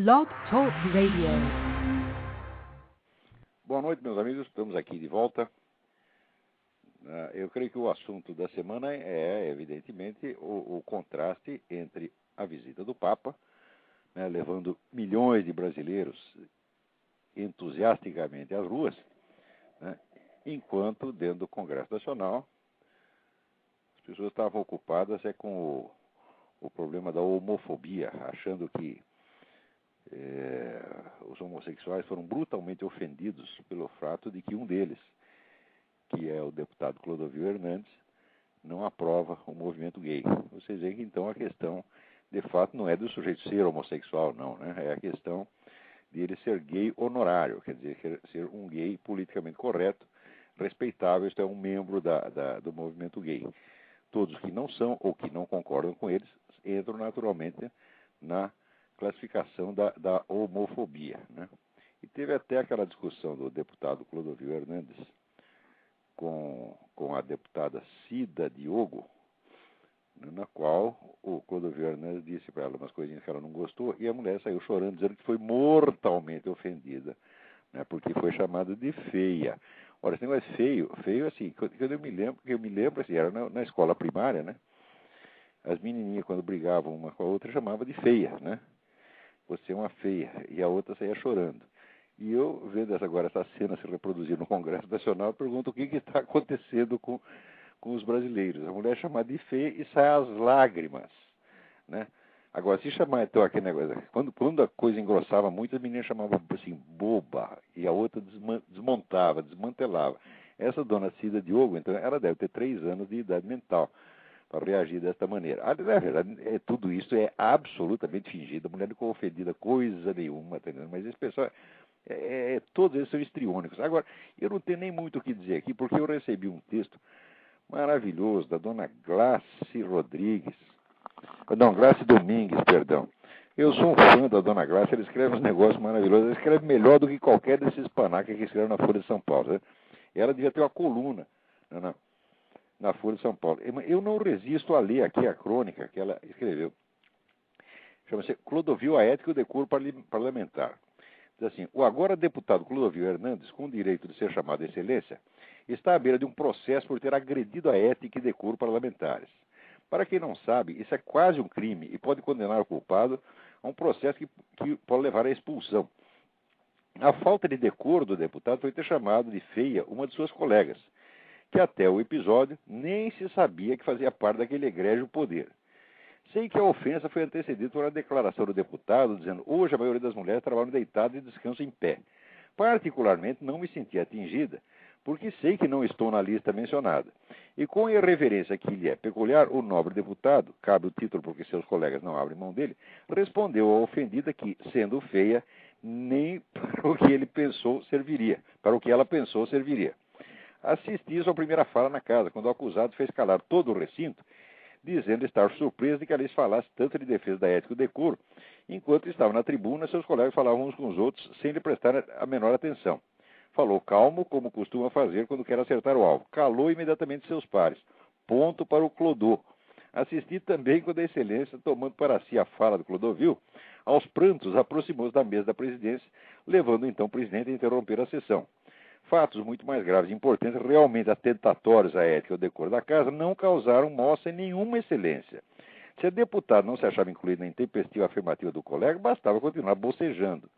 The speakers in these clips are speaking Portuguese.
Blog Talk Radio. Boa noite, meus amigos. Estamos aqui de volta. Eu creio que o assunto da semana é, evidentemente, o contraste entre a visita do Papa, né, levando milhões de brasileiros entusiasticamente às ruas, né, enquanto, dentro do Congresso Nacional, as pessoas estavam ocupadas com o problema da homofobia, achando que os homossexuais foram brutalmente ofendidos pelo fato de que um deles, que é o deputado Clodovil Hernandes, não aprova o movimento gay. Vocês veem que então a questão, de fato, não é do sujeito ser homossexual, não, né? É a questão de ele ser gay honorário, quer dizer, ser um gay politicamente correto, respeitável, isto é, um membro do movimento gay. Todos que não são ou que não concordam com eles entram naturalmente na classificação da homofobia, né? E teve até aquela discussão do deputado Clodovil Hernandes com a deputada Cida Diogo, na qual o Clodovil Hernandes disse para ela umas coisinhas que ela não gostou, e a mulher saiu chorando, dizendo que foi mortalmente ofendida, né, porque foi chamada de feia. Ora, esse negócio é feio assim, quando eu me lembro assim, era na escola primária, né? As menininhas, quando brigavam uma com a outra, chamavam de feia, né? Você é uma feia, e a outra saía chorando. E eu, vendo agora essa cena se reproduzir no Congresso Nacional, pergunto o que está acontecendo com os brasileiros. A mulher é chamada de feia e sai as lágrimas, né? Agora, se chamar então aquele negócio, quando a coisa engrossava muito, a menina chamava assim, boba, e a outra desmontava, desmantelava. Essa dona Cida Diogo, então, ela deve ter 3 anos de idade mental para reagir desta maneira. Na verdade, tudo isso é absolutamente fingido. A mulher não ficou ofendida coisa nenhuma, tá entendendo? Mas esse pessoal, todos eles são histriônicos. Agora, eu não tenho nem muito o que dizer aqui, porque eu recebi um texto maravilhoso da dona Glácia Rodrigues, não, Glácia Domingues, perdão. Eu sou um fã da dona Glácia, ela escreve uns negócios maravilhosos, ela escreve melhor do que qualquer desses panacas que escrevem na Folha de São Paulo, né? Ela devia ter uma coluna na Folha de São Paulo. Eu não resisto a ler aqui a crônica que ela escreveu. Chama-se Clodovil, a ética e o decoro parlamentar. Diz assim: o agora deputado Clodovil Hernandes, com o direito de ser chamado de excelência, está à beira de um processo por ter agredido a ética e decoro parlamentares. Para quem não sabe, isso é quase um crime e pode condenar o culpado a um processo que pode levar à expulsão. A falta de decoro do deputado foi ter chamado de feia uma de suas colegas, que até o episódio nem se sabia que fazia parte daquele egrégio poder. Sei que a ofensa foi antecedida por uma declaração do deputado dizendo: hoje a maioria das mulheres trabalham deitadas e descansam em pé. Particularmente não me senti atingida, porque sei que não estou na lista mencionada. E com a irreverência que lhe é peculiar, o nobre deputado, cabe o título porque seus colegas não abrem mão dele, respondeu à ofendida que, sendo feia, nem para o que ele pensou serviria, para o que ela pensou serviria. Assisti sua primeira fala na casa, quando o acusado fez calar todo o recinto, dizendo estar surpreso de que Alice falasse tanto de defesa da ética e do decoro, enquanto estava na tribuna, seus colegas falavam uns com os outros, sem lhe prestar a menor atenção. Falou calmo, como costuma fazer quando quer acertar o alvo. Calou imediatamente seus pares. Ponto para o Clodô. Assisti também quando a excelência, tomando para si a fala do Clodovil, aos prantos aproximou-se da mesa da presidência, levando então o presidente a interromper a sessão. Fatos muito mais graves e importantes, realmente atentatórios à ética e ao decoro da casa, não causaram moça em nenhuma excelência. Se a deputada não se achava incluída na intempestiva afirmativa do colega, bastava continuar bocejando.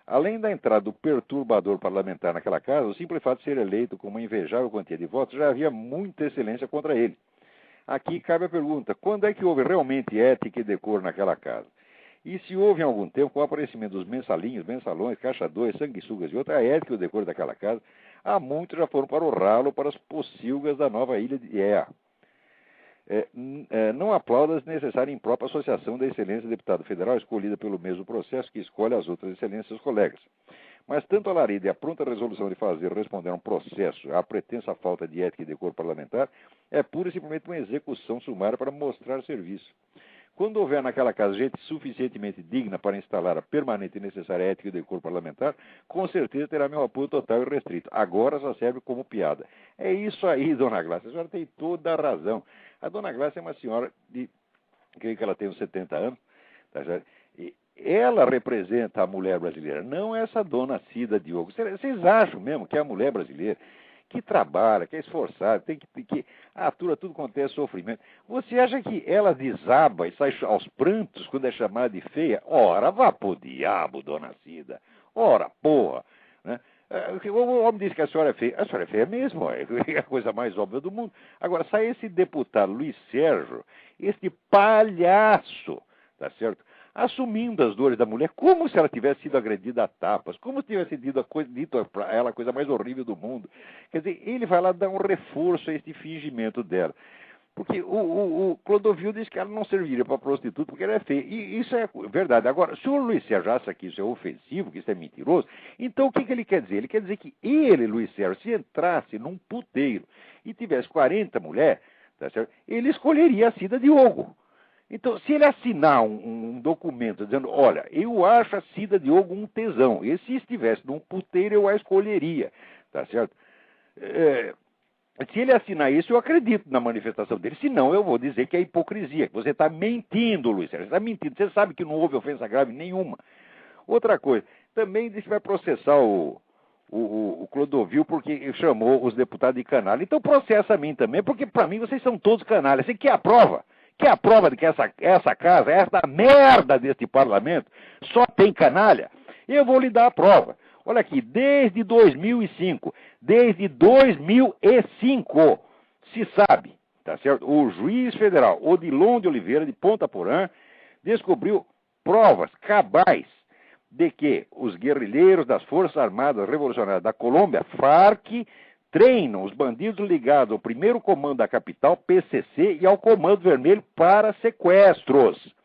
Além da entrada do perturbador parlamentar naquela casa, o simples fato de ser eleito com uma invejável quantia de votos já havia muita excelência contra ele. Aqui cabe a pergunta: quando é que houve realmente ética e decoro naquela casa? E se houve em algum tempo, com o aparecimento dos mensalinhos, mensalões, caixa 2, sanguessugas e outra, a ética e o decoro daquela casa, há muitos já foram para o ralo, para as pocilgas da nova ilha de Ea. Não aplauda a desnecessária e imprópria associação da excelência deputado federal, escolhida pelo mesmo processo que escolhe as outras excelências seus colegas. Mas tanto a Larida e a pronta resolução de fazer responder a um processo à pretensa falta de ética e decoro parlamentar é pura e simplesmente uma execução sumária para mostrar serviço. Quando houver naquela casa gente suficientemente digna para instalar a permanente e necessária ética e decoro parlamentar, com certeza terá meu apoio total e restrito. Agora só serve como piada. É isso aí, dona Glácia. A senhora tem toda a razão. A dona Glácia é uma senhora creio que ela tem uns 70 anos, tá certo? ela representa a mulher brasileira, não essa dona Cida Diogo. Vocês acham mesmo que é a mulher brasileira que trabalha, que é esforçada, que atura tudo quanto é sofrimento? Você acha que ela desaba e sai aos prantos quando é chamada de feia? Ora, vá pro diabo, dona Cida. Ora, porra. Né? O homem disse que a senhora é feia mesmo, é a coisa mais óbvia do mundo. Agora, sai esse deputado Luiz Sérgio, esse palhaço, tá certo? Assumindo as dores da mulher, como se ela tivesse sido agredida a tapas, como se tivesse dito para ela a coisa mais horrível do mundo. Quer dizer, ele vai lá dar um reforço a esse fingimento dela. Porque o Clodovil diz que ela não serviria para prostituta porque ela é feia. E isso é verdade. Agora, se o Luiz Sérgio acha que isso é ofensivo, que isso é mentiroso, então o que ele quer dizer? Ele quer dizer que ele, Luiz Sérgio, se entrasse num puteiro e tivesse 40 mulheres, tá certo? Ele escolheria a Cida Diogo. Então, se ele assinar um documento dizendo, olha, eu acho a Cida Diogo um tesão, e se estivesse num puteiro eu a escolheria, tá certo? Se ele assinar isso, eu acredito na manifestação dele. Se não, eu vou dizer que é hipocrisia, que você está mentindo, Luiz Sérgio. Você está mentindo. Você sabe que não houve ofensa grave nenhuma. Outra coisa, também disse que vai processar o Clodovil porque chamou os deputados de canalha. Então processa a mim também, porque para mim vocês são todos canalhas. Você quer a prova? Quer a prova de que essa casa, essa merda deste parlamento, só tem canalha? Eu vou lhe dar a prova. Olha aqui, desde 2005, se sabe, tá certo? O juiz federal Odilon de Oliveira, de Ponta Porã, descobriu provas cabais de que os guerrilheiros das Forças Armadas Revolucionárias da Colômbia, FARC, treinam os bandidos ligados ao primeiro comando da capital, PCC, e ao Comando Vermelho para sequestros.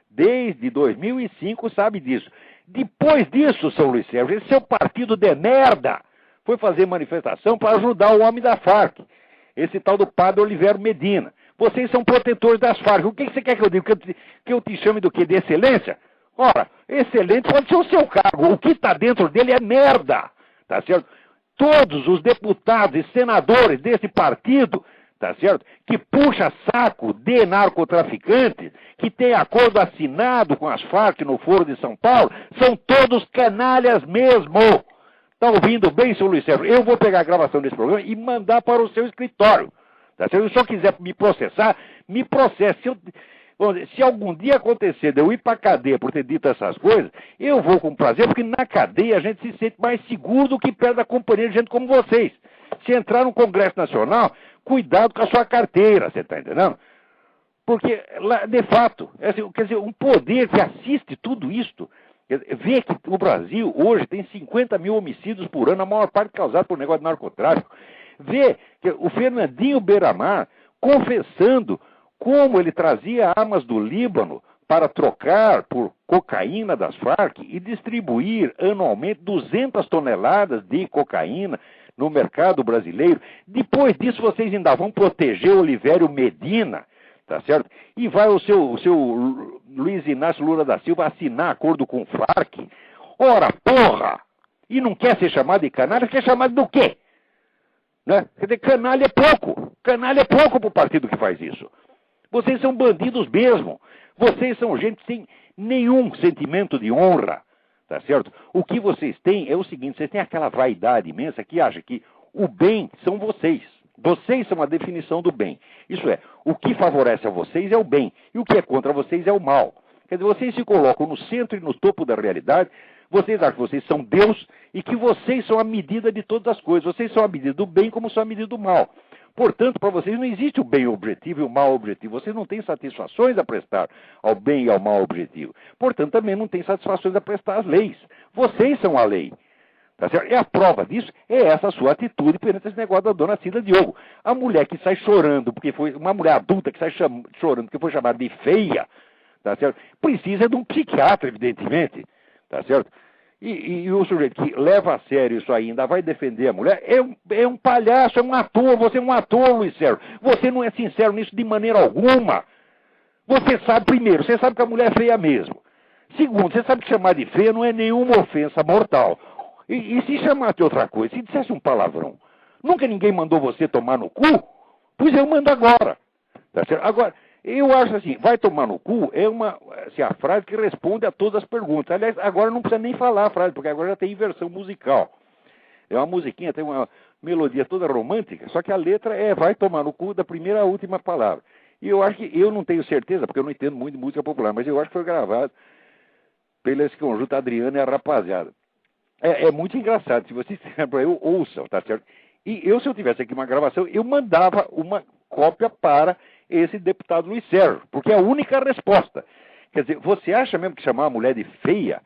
Desde 2005 sabe disso. Depois disso, São Luís Sérgio, esse seu partido de merda foi fazer manifestação para ajudar o homem da FARC, esse tal do padre Oliveira Medina. Vocês são protetores das FARC. O que você quer que eu diga? Que eu te chame do quê? De excelência? Ora, excelente pode ser o seu cargo. O que está dentro dele é merda. Tá certo? Todos os deputados e senadores desse partido, tá certo? Que puxa saco de narcotraficantes, que tem acordo assinado com as Farc no Foro de São Paulo, são todos canalhas mesmo. Tá ouvindo bem, seu Luiz Sérgio? Eu vou pegar a gravação desse programa e mandar para o seu escritório. Tá certo? Se o senhor quiser me processar, me processe. Se algum dia acontecer de eu ir para a cadeia por ter dito essas coisas, eu vou com prazer, porque na cadeia a gente se sente mais seguro do que perto da companhia de gente como vocês. Se entrar no Congresso Nacional, cuidado com a sua carteira, você está entendendo? Porque, de fato, quer dizer, um poder que assiste tudo isto, vê que o Brasil hoje tem 50 mil homicídios por ano, a maior parte causada por negócio de narcotráfico. Vê que o Fernandinho Beiramar confessando como ele trazia armas do Líbano para trocar por cocaína das Farc e distribuir anualmente 200 toneladas de cocaína no mercado brasileiro. Depois disso, vocês ainda vão proteger Olivério Medina, tá certo? E vai o seu Luiz Inácio Lula da Silva assinar acordo com o Farc. Ora, porra! E não quer ser chamado de canalha, quer chamado do quê? Né? Quer dizer, canalha é pouco. Canalha é pouco para o partido que faz isso. Vocês são bandidos mesmo. Vocês são gente sem nenhum sentimento de honra, tá certo? O que vocês têm é o seguinte, vocês têm aquela vaidade imensa que acha que o bem são vocês. Vocês são a definição do bem. Isso é, o que favorece a vocês é o bem, e o que é contra vocês é o mal. Quer dizer, vocês se colocam no centro e no topo da realidade, vocês acham que vocês são Deus e que vocês são a medida de todas as coisas. Vocês são a medida do bem como são a medida do mal. Portanto, para vocês não existe o bem objetivo e o mal objetivo. Vocês não têm satisfações a prestar ao bem e ao mal objetivo. Portanto, também não têm satisfações a prestar às leis. Vocês são a lei. Tá certo? E a prova disso é essa sua atitude perante esse negócio da dona Cida Diogo. A mulher que sai chorando, porque foi uma mulher adulta que sai chorando porque foi chamada de feia, tá certo? Precisa de um psiquiatra, evidentemente. Tá certo? E o sujeito que leva a sério isso aí, ainda vai defender a mulher, é um palhaço, é um ator. Você é um ator, Luiz Sérgio. Você não é sincero nisso de maneira alguma. Você sabe, primeiro, você sabe que a mulher é feia mesmo. Segundo, você sabe que chamar de feia não é nenhuma ofensa mortal. E se chamasse de outra coisa, se dissesse um palavrão, nunca ninguém mandou você tomar no cu? Pois eu mando agora. Tá certo? Agora, Eu acho assim, vai tomar no cu é assim, a frase que responde a todas as perguntas. Aliás, agora não precisa nem falar a frase, porque agora já tem inversão musical. É uma musiquinha, tem uma melodia toda romântica, só que a letra é vai tomar no cu da primeira à última palavra. E eu acho que, eu não tenho certeza, porque eu não entendo muito de música popular, mas eu acho que foi gravado pelo esse conjunto Adriano e a rapaziada. É muito engraçado, se vocês eu ouçam, tá certo? E eu, se eu tivesse aqui uma gravação, eu mandava uma cópia para esse deputado Luiz Sérgio, porque é a única resposta. Quer dizer, você acha mesmo que chamar a mulher de feia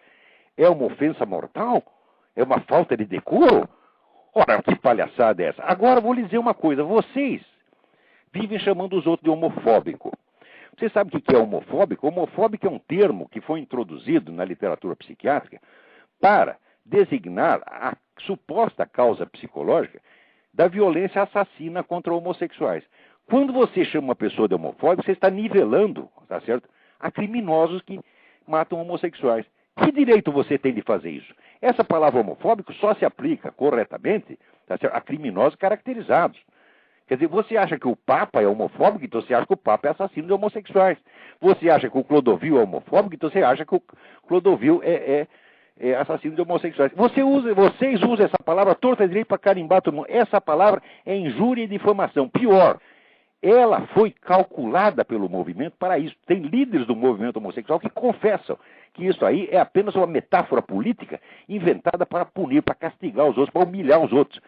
é uma ofensa mortal? É uma falta de decoro? Ora, que palhaçada é essa? Agora, vou lhe dizer uma coisa. Vocês vivem chamando os outros de homofóbico. Você sabe o que é homofóbico? Homofóbico é um termo que foi introduzido na literatura psiquiátrica para designar a suposta causa psicológica da violência assassina contra homossexuais. Quando você chama uma pessoa de homofóbico, você está nivelando, tá certo? A criminosos que matam homossexuais. Que direito você tem de fazer isso? Essa palavra homofóbico só se aplica corretamente, tá certo, a criminosos caracterizados. Quer dizer, você acha que o Papa é homofóbico, então você acha que o Papa é assassino de homossexuais. Você acha que o Clodovil é homofóbico, então você acha que o Clodovil é assassino de homossexuais. Vocês usam essa palavra torta e direito para carimbar todo mundo. Essa palavra é injúria e difamação. Pior, ela foi calculada pelo movimento para isso. Tem líderes do movimento homossexual que confessam que isso aí é apenas uma metáfora política inventada para punir, para castigar os outros, para humilhar os outros.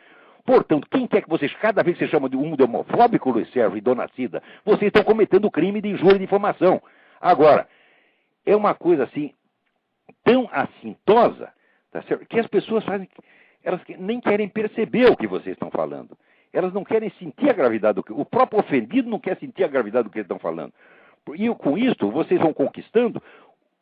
Portanto, quem quer que vocês, cada vez que você chama de um de homofóbico, Luiz Sérgio e Dona Cida, vocês estão cometendo o crime de injúria e difamação. Agora, é uma coisa assim, tão assintosa, tá certo? Que as pessoas fazem, elas nem querem perceber o que vocês estão falando. Elas não querem sentir a gravidade do que... O próprio ofendido não quer sentir a gravidade do que eles estão falando. E com isso, vocês vão conquistando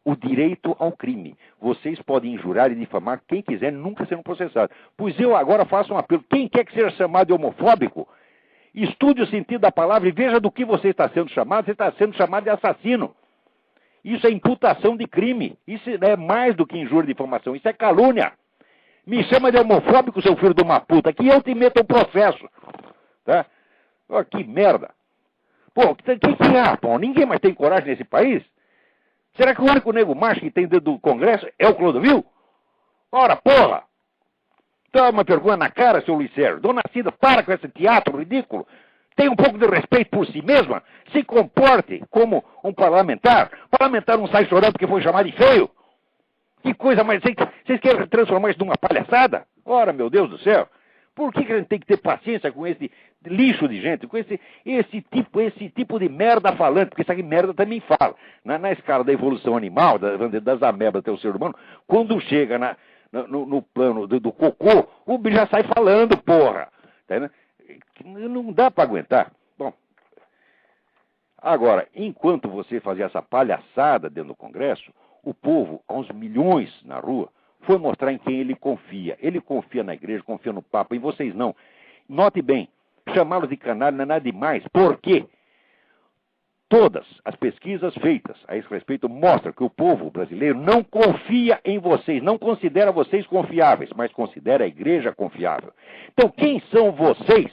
o direito ao crime. Vocês podem injurar e difamar quem quiser, nunca serão processados. Pois eu agora faço um apelo. Quem quer que seja chamado de homofóbico, estude o sentido da palavra e veja do que você está sendo chamado. Você está sendo chamado de assassino. Isso é imputação de crime. Isso é mais do que injúria e difamação. Isso é calúnia. Me chama de homofóbico, seu filho de uma puta, que eu te meto um processo. Tá? Oh, que merda. Pô, que há, pô? Ninguém mais tem coragem nesse país? Será que o único nego macho que tem dentro do Congresso é o Clodovil? Ora, porra! Toma uma vergonha na cara, seu Luiz Sérgio. Dona Cida, para com esse teatro ridículo. Tenha um pouco de respeito por si mesma. Se comporte como um parlamentar. O parlamentar não sai chorando porque foi chamado de feio. Que coisa mais... Vocês querem transformar isso numa palhaçada? Ora, meu Deus do céu. Por que a gente tem que ter paciência com esse lixo de gente, com esse tipo de merda falante? Porque isso aqui merda também fala. Na escala da evolução animal, das amebas até o ser humano, quando chega no plano do cocô, o bicho já sai falando, porra. Tá, não dá para aguentar. Bom, agora, enquanto você fazia essa palhaçada dentro do Congresso, o povo, aos milhões na rua, foi mostrar em quem ele confia. Ele confia na igreja, confia no Papa, e vocês não. Note bem, chamá-los de canalha não é nada demais. Por quê? Todas as pesquisas feitas a esse respeito mostram que o povo brasileiro não confia em vocês, não considera vocês confiáveis, mas considera a igreja confiável. Então, quem são vocês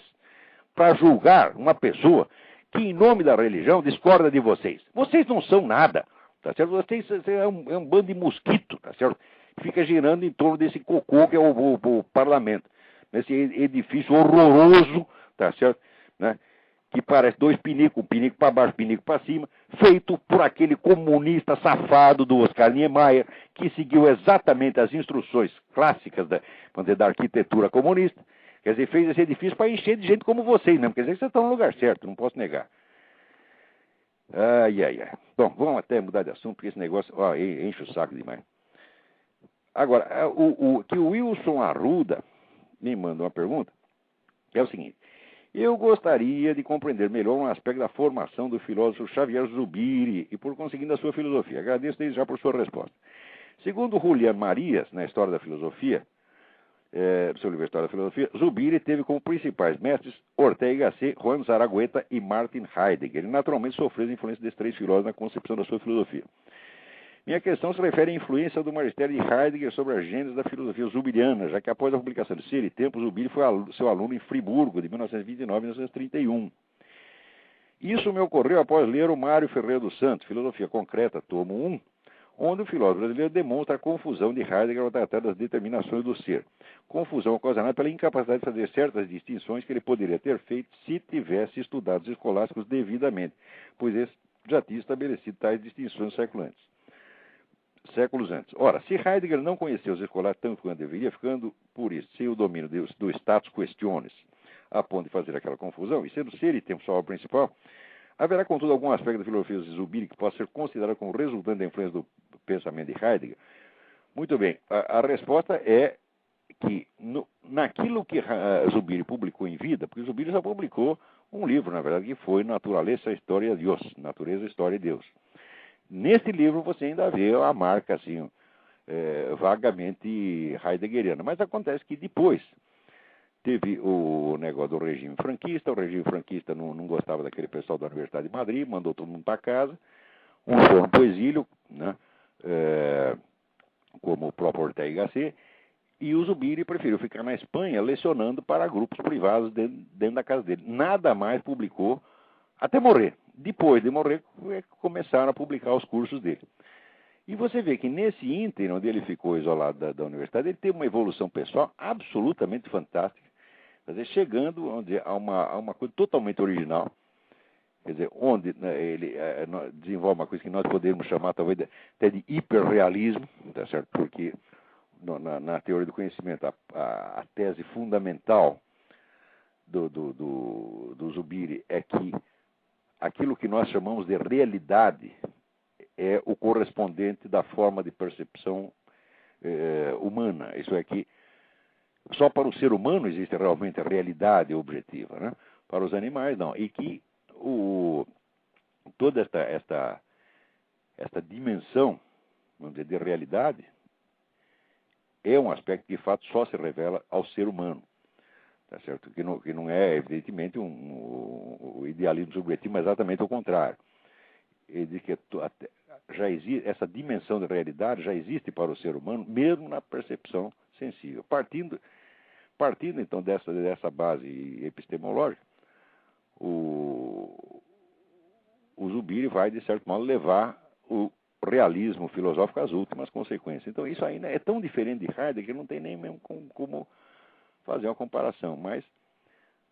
para julgar uma pessoa que, em nome da religião, discorda de vocês? Vocês não são nada, tá certo? Vocês é um bando de mosquito, tá certo? Fica girando em torno desse cocô que é o parlamento. Nesse edifício horroroso, tá certo? Né? Que parece dois pinicos, um pinico para baixo, um pinico para cima, feito por aquele comunista safado do Oscar Niemeyer, que seguiu exatamente as instruções clássicas da arquitetura comunista. Quer dizer, fez esse edifício para encher de gente como vocês mesmo. Quer dizer, vocês estão no lugar certo, não posso negar. Ai. Bom, vamos até mudar de assunto, porque esse negócio enche o saco demais. Agora, que o Wilson Arruda me manda uma pergunta, é o seguinte: eu gostaria de compreender melhor um aspecto da formação do filósofo Xavier Zubiri e, por conseguinte, da sua filosofia. Agradeço desde já por sua resposta. Segundo Julián Marias, na História da Filosofia, seu livro História da Filosofia, Zubiri teve como principais mestres Ortega y Gasset, Juan Zaragoza e Martin Heidegger. Ele naturalmente sofreu a influência desses três filósofos na concepção da sua filosofia. Minha questão se refere à influência do magistério de Heidegger sobre a gênese da filosofia zubiriana, já que após a publicação de Ser e Tempo, Zubiri foi seu aluno em Friburgo, de 1929 a 1931. Isso me ocorreu após ler o Mário Ferreira dos Santos, Filosofia Concreta, tomo 1, onde o filósofo brasileiro demonstra a confusão de Heidegger ao tratar das determinações do ser. Confusão ocasionada pela incapacidade de fazer certas distinções que ele poderia ter feito se tivesse estudado os escolásticos devidamente, pois esse já tinha estabelecido tais distinções séculos antes. Ora, se Heidegger não conheceu os escolásticos tanto quanto deveria, ficando, por isso, sem o domínio do status questiones, a ponto de fazer aquela confusão, e sendo ser e tempo sua obra principal, haverá, contudo, algum aspecto da filosofia de Zubiri que possa ser considerado como resultante da influência do pensamento de Heidegger? Muito bem, a resposta é que naquilo que Zubiri publicou em vida, porque Zubiri já publicou um livro, na verdade, que foi Naturaleza, História de Deus, Natureza, História de Deus. Nesse livro você ainda vê a marca, assim, vagamente heideggeriana, mas acontece que depois teve o negócio do regime franquista. O regime franquista não gostava daquele pessoal da Universidade de Madrid, mandou todo mundo para casa. Uns foram para o exílio, né, como o próprio Ortega y Gasset, e o Zubiri preferiu ficar na Espanha lecionando para grupos privados dentro da casa dele. Nada mais publicou até morrer. Depois de morrer, começaram a publicar os cursos dele. E você vê que nesse ínterim, onde ele ficou isolado da universidade, ele teve uma evolução pessoal absolutamente fantástica. Quer dizer, chegando a uma coisa totalmente original, quer dizer, onde, né, ele desenvolve uma coisa que nós podemos chamar talvez até de hiperrealismo, tá certo? Porque na teoria do conhecimento, a tese fundamental do Zubiri é que aquilo que nós chamamos de realidade é o correspondente da forma de percepção humana. Isso é que só para o ser humano existe realmente a realidade objetiva, né? Para os animais, não. E que toda esta dimensão, vamos dizer, de realidade é um aspecto que, de fato, só se revela ao ser humano. Tá certo? Que não é, evidentemente, o idealismo subjetivo, mas exatamente o contrário. Ele diz que já existe, essa dimensão de realidade já existe para o ser humano, mesmo na percepção sensível. Partindo então dessa base epistemológica, o Zubiri vai, de certo modo, levar o realismo filosófico às últimas consequências. Então isso aí é tão diferente de Heidegger que não tem nem mesmo como fazer uma comparação. Mas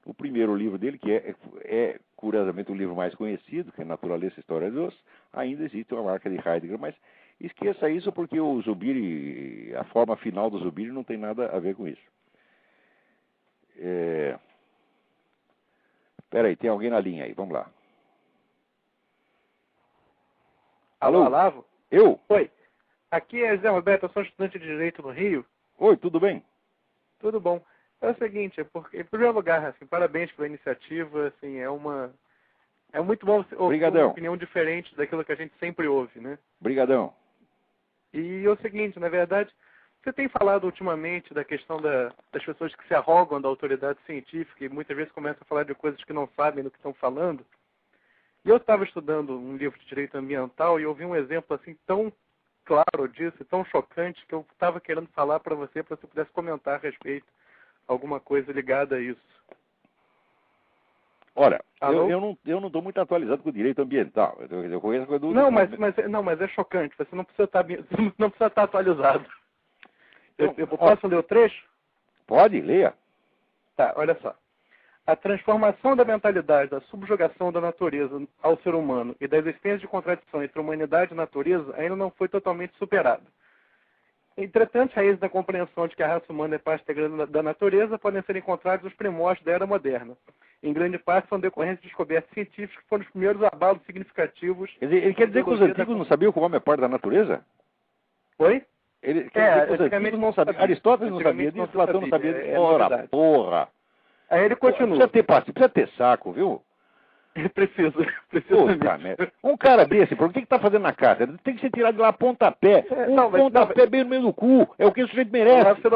o primeiro livro dele, que é curiosamente o livro mais conhecido, que é Naturaleza, História de Deus, ainda existe uma marca de Heidegger, mas esqueça isso porque o Zubiri, a forma final do Zubiri não tem nada a ver com isso. Peraí, tem alguém na linha aí, vamos lá. Alô, Olavo? Eu? Oi, aqui é Zé Roberto, eu sou estudante de Direito no Rio. Oi, tudo bem? Tudo bom. É o seguinte, em primeiro lugar, assim, parabéns pela iniciativa, assim, é muito bom ouvir uma opinião diferente daquilo que a gente sempre ouve, né? Obrigadão. E é o seguinte, na verdade, você tem falado ultimamente da questão das pessoas que se arrogam da autoridade científica e muitas vezes começam a falar de coisas que não sabem do que estão falando. E eu estava estudando um livro de direito ambiental e eu vi um exemplo assim tão claro disso, tão chocante, que eu estava querendo falar para você pudesse comentar a respeito, alguma coisa ligada a isso. Olha, eu não estou muito atualizado com o direito ambiental. Eu conheço a coisa do... Não, mas é chocante. Você não precisa estar atualizado. Eu posso ler o trecho? Pode, leia. Tá, olha só. A transformação da mentalidade, da subjugação da natureza ao ser humano e da existência de contradição entre humanidade e natureza ainda não foi totalmente superada. Entretanto, as raízes da compreensão de que a raça humana é parte integrante da natureza podem ser encontradas nos primórdios da era moderna. Em grande parte são decorrentes de descobertas científicas que foram os primeiros abalos significativos. Ele quer dizer que os antigos não sabiam que o homem é parte da natureza? Oi? Ele quer dizer que os antigos não sabiam. Aristóteles não sabia disso, Platão não sabia disso. Ora, porra! Aí ele continua. Precisa ter saco, viu? Precisa. Um cara desse, por que está fazendo na casa? Tem que ser tirado de lá a pontapé. Pontapé bem no meio do cu. É o que o sujeito merece. Você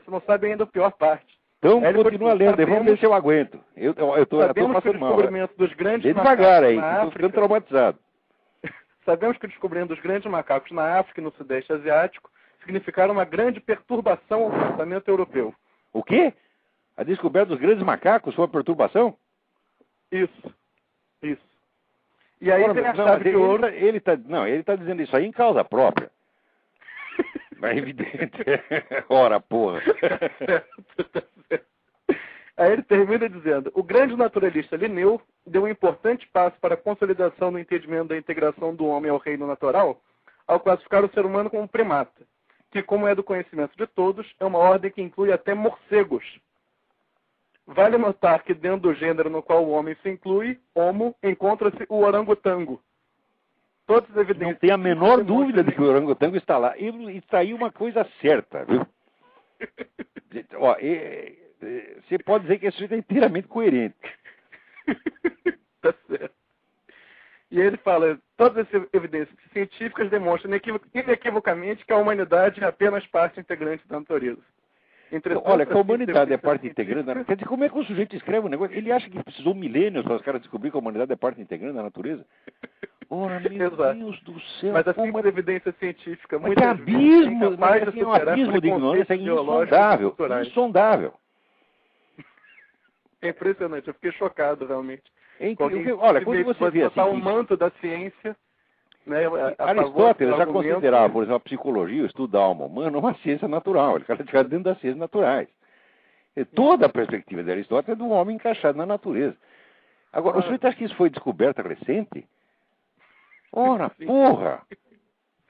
não sabe ainda a pior parte. Então continua lendo, vamos ver se eu aguento. Eu tô passando mal. Dos grandes devagar aí, estou ficando traumatizado. Sabemos que o descobrimento dos grandes macacos na África e no Sudeste Asiático significaram uma grande perturbação ao pensamento europeu. O quê? A descoberta dos grandes macacos foi uma perturbação? Isso. Isso. E aí tem a chave de ouro. Ele tá dizendo isso aí em causa própria. É evidente. Ora, porra. Tá certo. Aí ele termina dizendo: o grande naturalista Linneu deu um importante passo para a consolidação no entendimento da integração do homem ao reino natural, ao classificar o ser humano como primata, que, como é do conhecimento de todos, é uma ordem que inclui até morcegos. Vale notar que dentro do gênero no qual o homem se inclui, Homo, encontra-se o orangotango. Todas as evidências... Não tem a menor dúvida de que o orangotango está lá. E está aí uma coisa certa, viu? Ó, você pode dizer que esse sujeito é inteiramente coerente. Tá certo. E ele fala, todas as evidências científicas demonstram inequivocamente que a humanidade é apenas parte integrante da natureza. Entretanto, olha, que a humanidade é parte integrante da natureza. Quer dizer, como é que o sujeito escreve um negócio? Ele acha que precisou milênios para os caras descobrir que a humanidade é parte integrante da natureza? Ora, meu Exato. Deus do céu. Mas assim, uma evidência científica mas muito abismo, mas assim, um abismo de ignorância insondável. Insondável. É impressionante, eu fiquei chocado realmente. Olha, quando você vê assim... o manto da ciência... Né, Aristóteles já considerava, por exemplo, a psicologia, o estudo da alma humana, uma ciência natural. Ele fica dentro das ciências naturais. E toda a perspectiva de Aristóteles é do homem encaixado na natureza. Agora, o senhor acha que isso foi descoberta recente? Ora, Sim. porra!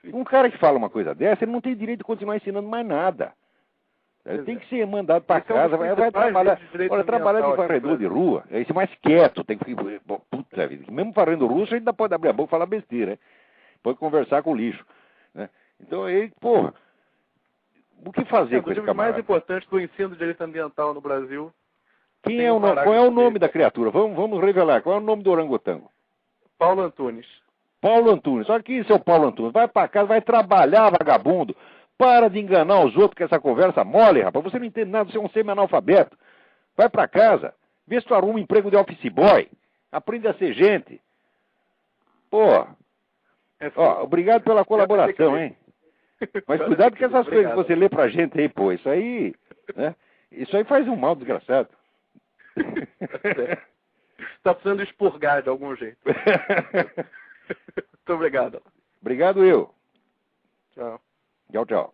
Sim. Um cara que fala uma coisa dessa, ele não tem direito de continuar ensinando mais nada. Ele tem que ser mandado para casa, vai trabalhar. Olha, trabalhar de varredor de rua, é ser mais quieto, tem que ficar. Puta vida, mesmo varrendo rua, a gente ainda pode abrir a boca e falar besteira, né? Pode conversar com o lixo. Né? Então, ele, porra, o que fazer com esse camarada? O mais importante do ensino de direito ambiental no Brasil. Qual é o nome da criatura? Vamos revelar. Qual é o nome do orangotango? Paulo Antunes. Paulo Antunes. Olha aqui, seu Paulo Antunes. Vai para casa, vai trabalhar, vagabundo. Para de enganar os outros com essa conversa mole, rapaz. Você não entende nada, você é um semi-analfabeto. Vai para casa, vê se tu arruma um emprego de office boy. Aprende a ser gente. Pô. Ó, obrigado pela colaboração, hein? Mas cuidado com essas coisas que você lê pra gente aí, pô. Isso aí, né? Isso aí faz um mal desgraçado. Tá precisando expurgar de algum jeito. Muito obrigado. Obrigado eu. Tchau. Tchau, tchau.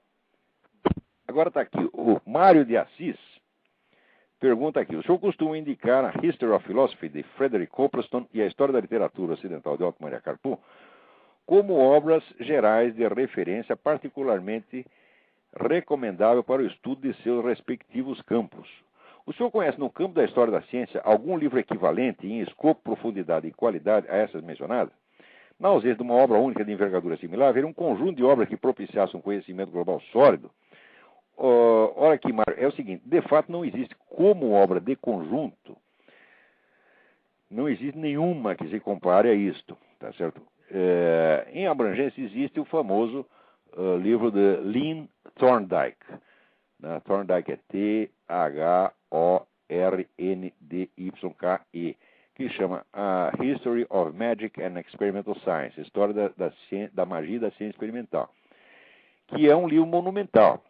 Agora está aqui o Mário de Assis. Pergunta aqui: o senhor costuma indicar a History of Philosophy de Frederick Copleston e a História da Literatura Ocidental de Otto Maria Carpo como obras gerais de referência particularmente recomendável para o estudo de seus respectivos campos. O senhor conhece no campo da história da ciência algum livro equivalente em escopo, profundidade e qualidade a essas mencionadas? Na ausência de uma obra única de envergadura similar, haveria um conjunto de obras que propiciassem um conhecimento global sólido. Olha aqui, Mário, é o seguinte, de fato não existe como obra de conjunto, não existe nenhuma que se compare a isto, tá certo? Em abrangência existe o famoso livro de Lynn Thorndike. Né? Thorndike é Thorndye, que chama a History of Magic and Experimental Science, História da Magia e da Ciência Experimental, que é um livro monumental,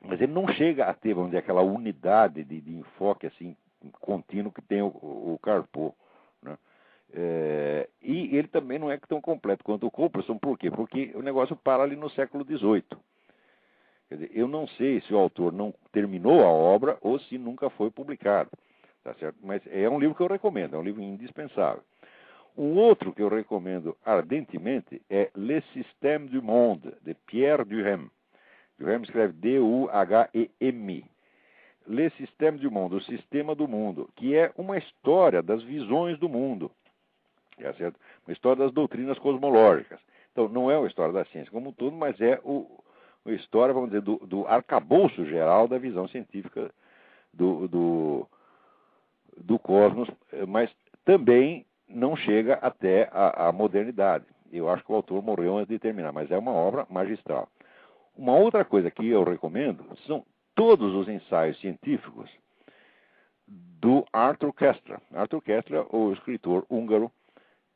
mas ele não chega a ter, vamos dizer, aquela unidade de enfoque assim, contínuo que tem o Carpo. Né? E ele também não é tão completo quanto o Copleston. Por quê? Porque o negócio para ali no século XVIII. Quer dizer, eu não sei se o autor não terminou a obra ou se nunca foi publicado. Tá certo? Mas é um livro que eu recomendo, é um livro indispensável. Um outro que eu recomendo ardentemente é Le Système du Monde, de Pierre Duhem. Duhem escreve D-U-H-E-M. Le Système du Monde, o Sistema do Mundo, que é uma história das visões do mundo. Tá certo? Uma história das doutrinas cosmológicas. Então, não é uma história da ciência como um todo, mas é uma história, vamos dizer, do arcabouço geral da visão científica do cosmos, mas também não chega até a modernidade. Eu acho que o autor morreu antes de terminar, mas é uma obra magistral. Uma outra coisa que eu recomendo são todos os ensaios científicos do Arthur Koestler. Arthur Koestler, o escritor húngaro,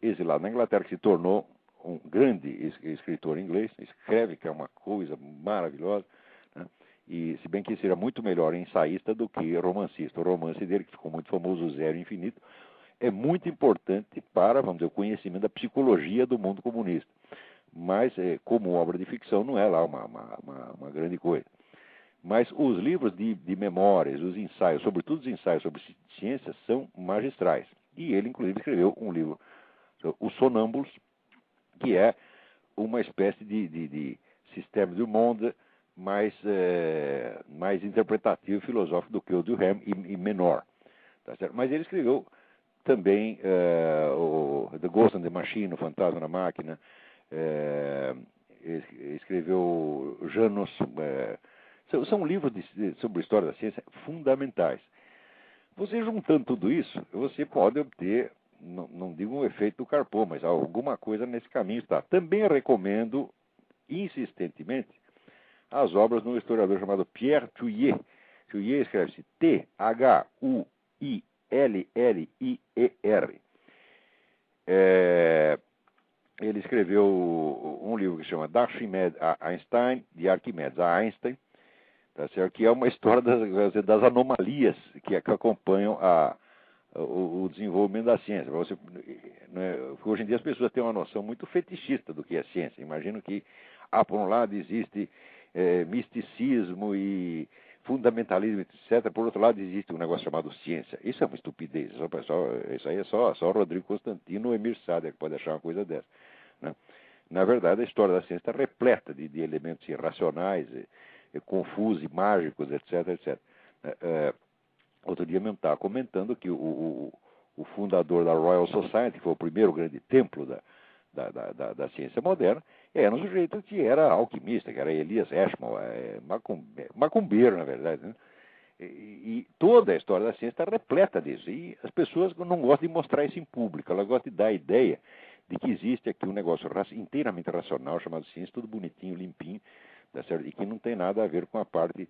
exilado na Inglaterra, que se tornou um grande escritor inglês, escreve, que é uma coisa maravilhosa, né? E se bem que seria muito melhor ensaísta do que romancista. O romance dele, que ficou muito famoso, O Zero Infinito, é muito importante para, vamos dizer, o conhecimento da psicologia do mundo comunista. Mas, como obra de ficção, não é lá uma grande coisa. Mas os livros de memórias, os ensaios, sobretudo os ensaios sobre ciências, são magistrais. E ele, inclusive, escreveu um livro, Os Sonâmbulos, que é uma espécie de sistema do mundo mais interpretativo e filosófico do que o Durkheim e menor. Tá certo? Mas ele escreveu também o The Ghost and the Machine, o Fantasma na Máquina, escreveu Janus. São livros sobre a história da ciência fundamentais. Você juntando tudo isso, você pode obter, não digo um efeito do Carpo, mas alguma coisa nesse caminho está. Também recomendo insistentemente as obras de um historiador chamado Pierre Thuillier. Thuillier escreve-se Thuillier. Ele escreveu um livro que se chama D'Archimedes a Einstein, de Arquimedes a Einstein, tá certo? Que é uma história das anomalias que acompanham o desenvolvimento da ciência. Hoje em dia as pessoas têm uma noção muito fetichista do que é ciência. Imagino que, por um lado, existe misticismo e fundamentalismo, etc. Por outro lado, existe um negócio chamado ciência. Isso é uma estupidez. Isso aí é só Rodrigo Constantino ou Emir Sader que pode achar uma coisa dessa, né? Na verdade, a história da ciência está repleta de elementos irracionais, confusos e mágicos, etc. Outro dia mesmo estava comentando que o fundador da Royal Society, que foi o primeiro grande templo da ciência moderna, era um sujeito que era alquimista, que era Elias Ashmole, macumbeiro, na verdade, né? E toda a história da ciência está repleta disso. E as pessoas não gostam de mostrar isso em público, elas gostam de dar a ideia de que existe aqui um negócio inteiramente racional chamado ciência, tudo bonitinho, limpinho, tá certo? E que não tem nada a ver com a parte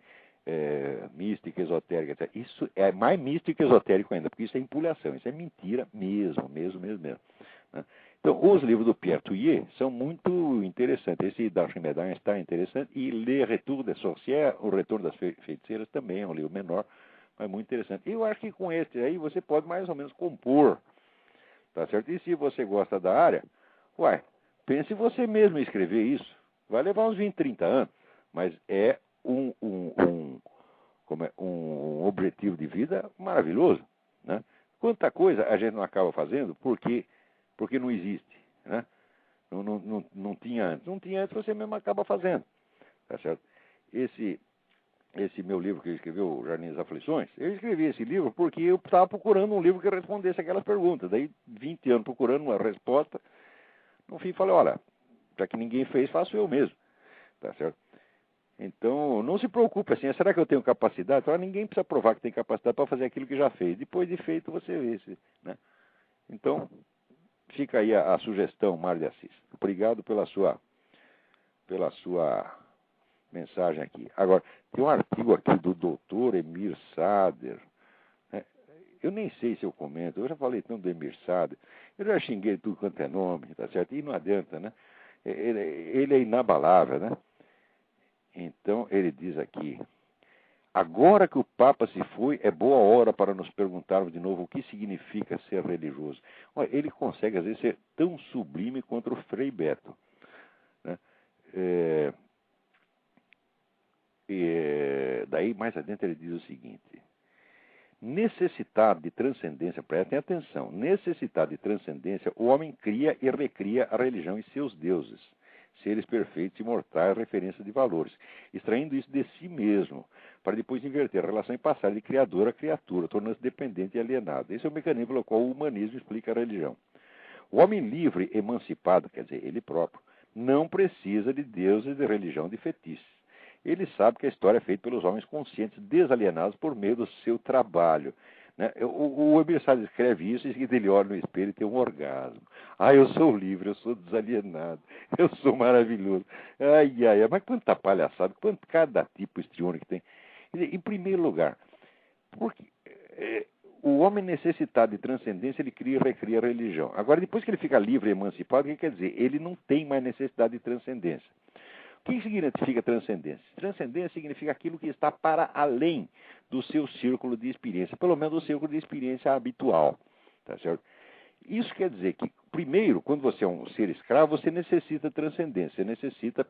mística, esotérica, etc. Isso é mais místico e esotérico ainda, porque isso é empulhação, isso é mentira mesmo. Né? Então, os livros do Pierre Thuillier são muito interessantes. Esse d'Archimedes Einstein é interessante, e Le Retour des Sorcières, O Retorno das Feiticeiras, também é um livro menor, mas muito interessante. E eu acho que com esse aí você pode mais ou menos compor, tá certo? E se você gosta da área, pense você mesmo em escrever isso. Vai levar uns 20, 30 anos, mas é um objetivo de vida maravilhoso, né? Quanta coisa a gente não acaba fazendo porque não existe, né? Não tinha antes. Não tinha antes, você mesmo acaba fazendo, tá certo? Esse meu livro que eu escrevi, o Jardim das Aflições, eu escrevi esse livro porque eu estava procurando um livro que respondesse aquelas perguntas. Daí, 20 anos procurando uma resposta, no fim falei, olha, já que ninguém fez, faço eu mesmo, tá certo? Então, não se preocupe assim, será que eu tenho capacidade? Ninguém precisa provar que tem capacidade para fazer aquilo que já fez. Depois de feito, você vê, né? Então, fica aí a sugestão, Mário de Assis. Obrigado pela sua mensagem aqui. Agora, tem um artigo aqui do doutor Emir Sader, né? Eu nem sei se eu comento, eu já falei tanto do Emir Sader, eu já xinguei tudo quanto é nome, tá certo? E não adianta, né? Ele é inabalável, né? Então, ele diz aqui: agora que o Papa se foi, é boa hora para nos perguntarmos de novo o que significa ser religioso. Olha, ele consegue, às vezes, ser tão sublime quanto o Frei Beto, né? Daí, mais adiante, ele diz o seguinte: necessitado de transcendência, prestem atenção, necessitado de transcendência, o homem cria e recria a religião e seus deuses, seres perfeitos, imortais, referência de valores, extraindo isso de si mesmo, para depois inverter a relação e passar de criador a criatura, tornando-se dependente e alienado. Esse é o mecanismo pelo qual o humanismo explica a religião. O homem livre, emancipado, quer dizer, ele próprio, não precisa de deuses e de religião de fetiches. Ele sabe que a história é feita pelos homens conscientes, desalienados por meio do seu trabalho, né? O Emir Sader escreve isso e ele olha no espelho e tem um orgasmo. Eu sou livre, eu sou desalienado, eu sou maravilhoso. Mas quanta palhaçada, cada tipo histriônico que tem. Em primeiro lugar, porque o homem necessitado de transcendência, ele cria e recria a religião. Agora, depois que ele fica livre e emancipado, o que quer dizer? Ele não tem mais necessidade de transcendência. O que significa transcendência? Transcendência significa aquilo que está para além do seu círculo de experiência, pelo menos do círculo de experiência habitual, tá certo? Isso quer dizer que, primeiro, quando você é um ser escravo, você necessita transcendência, você necessita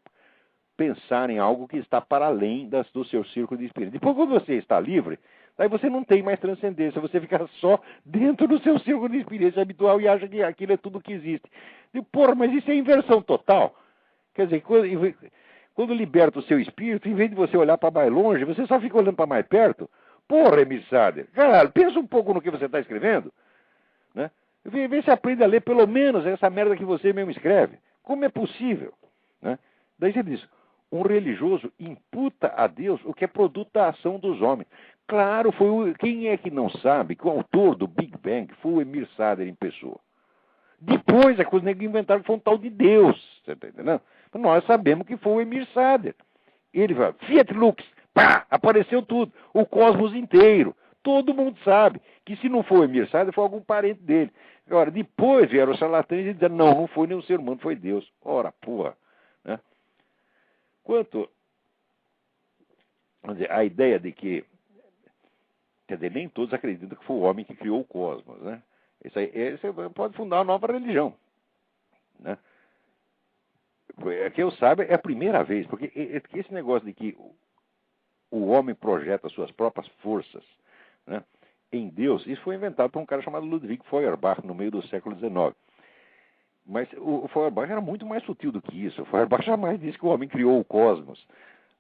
pensar em algo que está para além do seu círculo de experiência. Depois, quando você está livre, aí você não tem mais transcendência, você fica só dentro do seu círculo de experiência habitual e acha que aquilo é tudo que existe. E, porra, mas isso é inversão total. Quer dizer, quando liberta o seu espírito, em vez de você olhar para mais longe, você só fica olhando para mais perto. Porra, Emir Sader, caralho, pensa um pouco no que você está escrevendo, né? Vê se aprende a ler pelo menos essa merda que você mesmo escreve. Como é possível? Né? Daí você diz, um religioso imputa a Deus o que é produto da ação dos homens. Claro, quem é que não sabe que o autor do Big Bang foi o Emir Sader em pessoa? Depois é que os negros inventaram que foi um tal de Deus. Você está entendendo? Mas nós sabemos que foi o Emir Sader. Ele vai, Fiat Lux, pá, apareceu tudo. O cosmos inteiro. Todo mundo sabe que se não foi o Emir Sader, foi algum parente dele. Agora, depois vieram os charlatães e disseram, não foi nenhum ser humano, foi Deus. Ora, porra. Né? Quanto vamos dizer, a ideia de que, quer dizer, nem todos acreditam que foi o homem que criou o cosmos, né? Isso aí, você pode fundar uma nova religião, né? Que eu saiba, é a primeira vez, porque esse negócio de que o homem projeta suas próprias forças, né, em Deus, isso foi inventado por um cara chamado Ludwig Feuerbach no meio do século XIX. Mas o Feuerbach era muito mais sutil do que isso. O Feuerbach jamais disse que o homem criou o cosmos,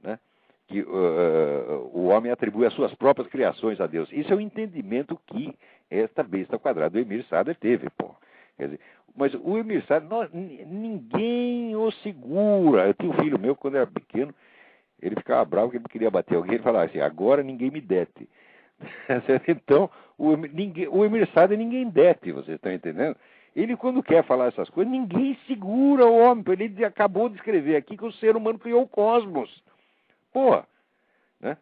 né? Que o homem atribui as suas próprias criações a Deus. Isso é o entendimento que esta besta quadrada do Emir Sader teve, pô. Quer dizer, mas o Emir Sader, ninguém o segura. Eu tinha um filho meu, quando era pequeno, ele ficava bravo que ele queria bater alguém. Ele falava assim, agora ninguém me dete. Então, o Emir Sader ninguém dete, vocês estão entendendo? Ele, quando quer falar essas coisas, ninguém segura o homem. Ele acabou de escrever aqui que o ser humano criou o cosmos. Porra, né?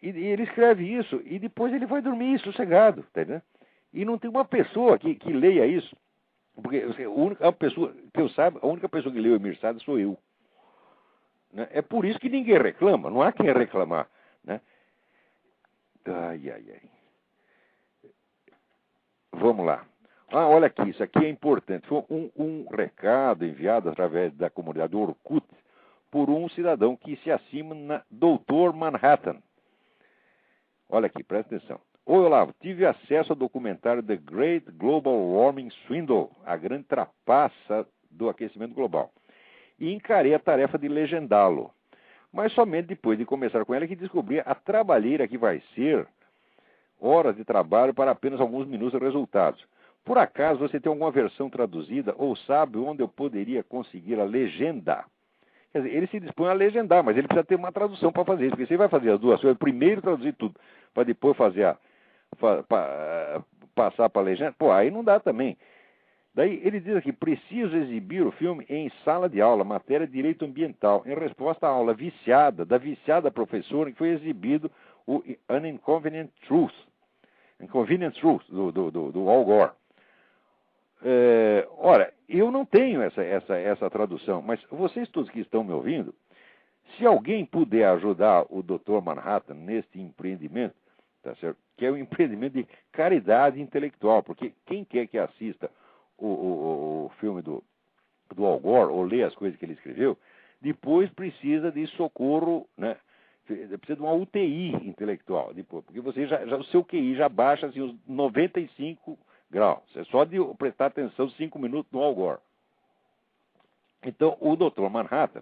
E ele escreve isso, e depois ele vai dormir sossegado, tá entendendo? E não tem uma pessoa que leia isso, porque a pessoa que eu saiba, a única pessoa que leu o Emir Sader sou eu. Né? É por isso que ninguém reclama, não há quem reclamar, né? Ai, ai, ai. Vamos lá. Olha aqui, isso aqui é importante. Foi um recado enviado através da comunidade Orkut por um cidadão que se acima Doutor Manhattan. Olha aqui, presta atenção. Oi, Olavo, tive acesso ao documentário The Great Global Warming Swindle, a grande trapaça do aquecimento global, e encarei a tarefa de legendá-lo. Mas somente depois de começar com ela que descobri a trabalheira que vai ser horas de trabalho para apenas alguns minutos de resultados. Por acaso você tem alguma versão traduzida ou sabe onde eu poderia conseguir a legenda? Quer dizer, ele se dispõe a legendar, mas ele precisa ter uma tradução para fazer isso, porque você vai fazer as duas coisas, primeiro traduzir tudo, para depois fazer passar para a legenda, pô, aí não dá também. Daí ele diz aqui, preciso exibir o filme em sala de aula, matéria de direito ambiental, em resposta à aula da viciada professora, que foi exibido o An Inconvenient Truth, do Al Gore. Ora, eu não tenho essa tradução, mas vocês todos que estão me ouvindo, se alguém puder ajudar o Dr. Manhattan neste empreendimento, tá certo? Que é um empreendimento de caridade intelectual, porque quem quer que assista o filme do Al Gore, ou lê as coisas que ele escreveu, depois precisa de socorro, né? Precisa de uma UTI intelectual, depois, porque você o seu QI já baixa assim, os 95 graus. É só de prestar atenção 5 minutos no Al Gore. Então, o Dr. Manhattan,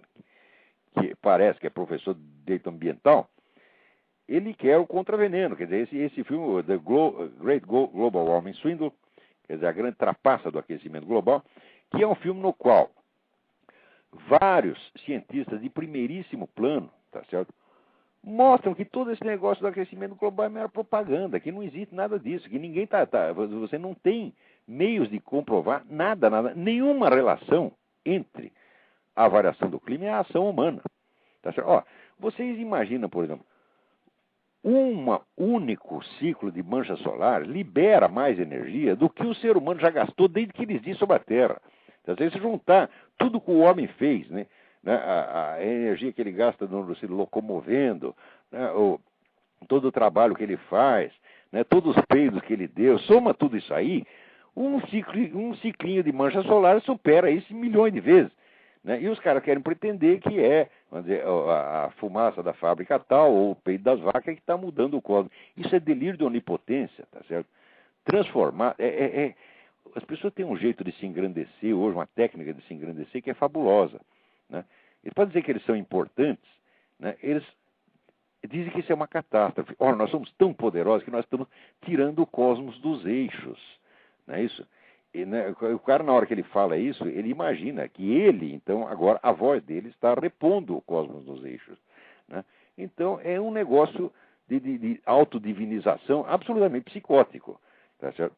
que parece que é professor de direito ambiental, ele quer o contraveneno. Quer dizer, esse filme, The Great Global Warming Swindle, quer dizer, a grande trapaça do aquecimento global, que é um filme no qual vários cientistas de primeiríssimo plano, tá certo, mostram que todo esse negócio do aquecimento global é mera propaganda, que não existe nada disso, que ninguém você não tem meios de comprovar nada, nenhuma relação entre a variação do clima e a ação humana. Tá certo? Ó, vocês imaginam, por exemplo, um único ciclo de mancha solar libera mais energia do que o ser humano já gastou desde que ele existe sobre a Terra. Então, se juntar tudo que o homem fez, né, a energia que ele gasta se locomovendo, né, todo o trabalho que ele faz, né, todos os peidos que ele deu, soma tudo isso aí, um ciclinho de mancha solar supera isso milhões de vezes. Né? E os caras querem pretender que vamos dizer, a fumaça da fábrica tal, ou o peido das vacas que está mudando o cosmos. Isso é delírio de onipotência, tá certo? Transformar... As pessoas têm um jeito de se engrandecer hoje, uma técnica de se engrandecer que é fabulosa. Né? Eles podem dizer que eles são importantes, né? Eles dizem que isso é uma catástrofe. Ora, nós somos tão poderosos que nós estamos tirando o cosmos dos eixos. Não é isso? E, né, o cara, na hora que ele fala isso, ele imagina que ele, então, agora, a voz dele está repondo o cosmos nos eixos. Né? Então, é um negócio de autodivinização absolutamente psicótico. Tá certo?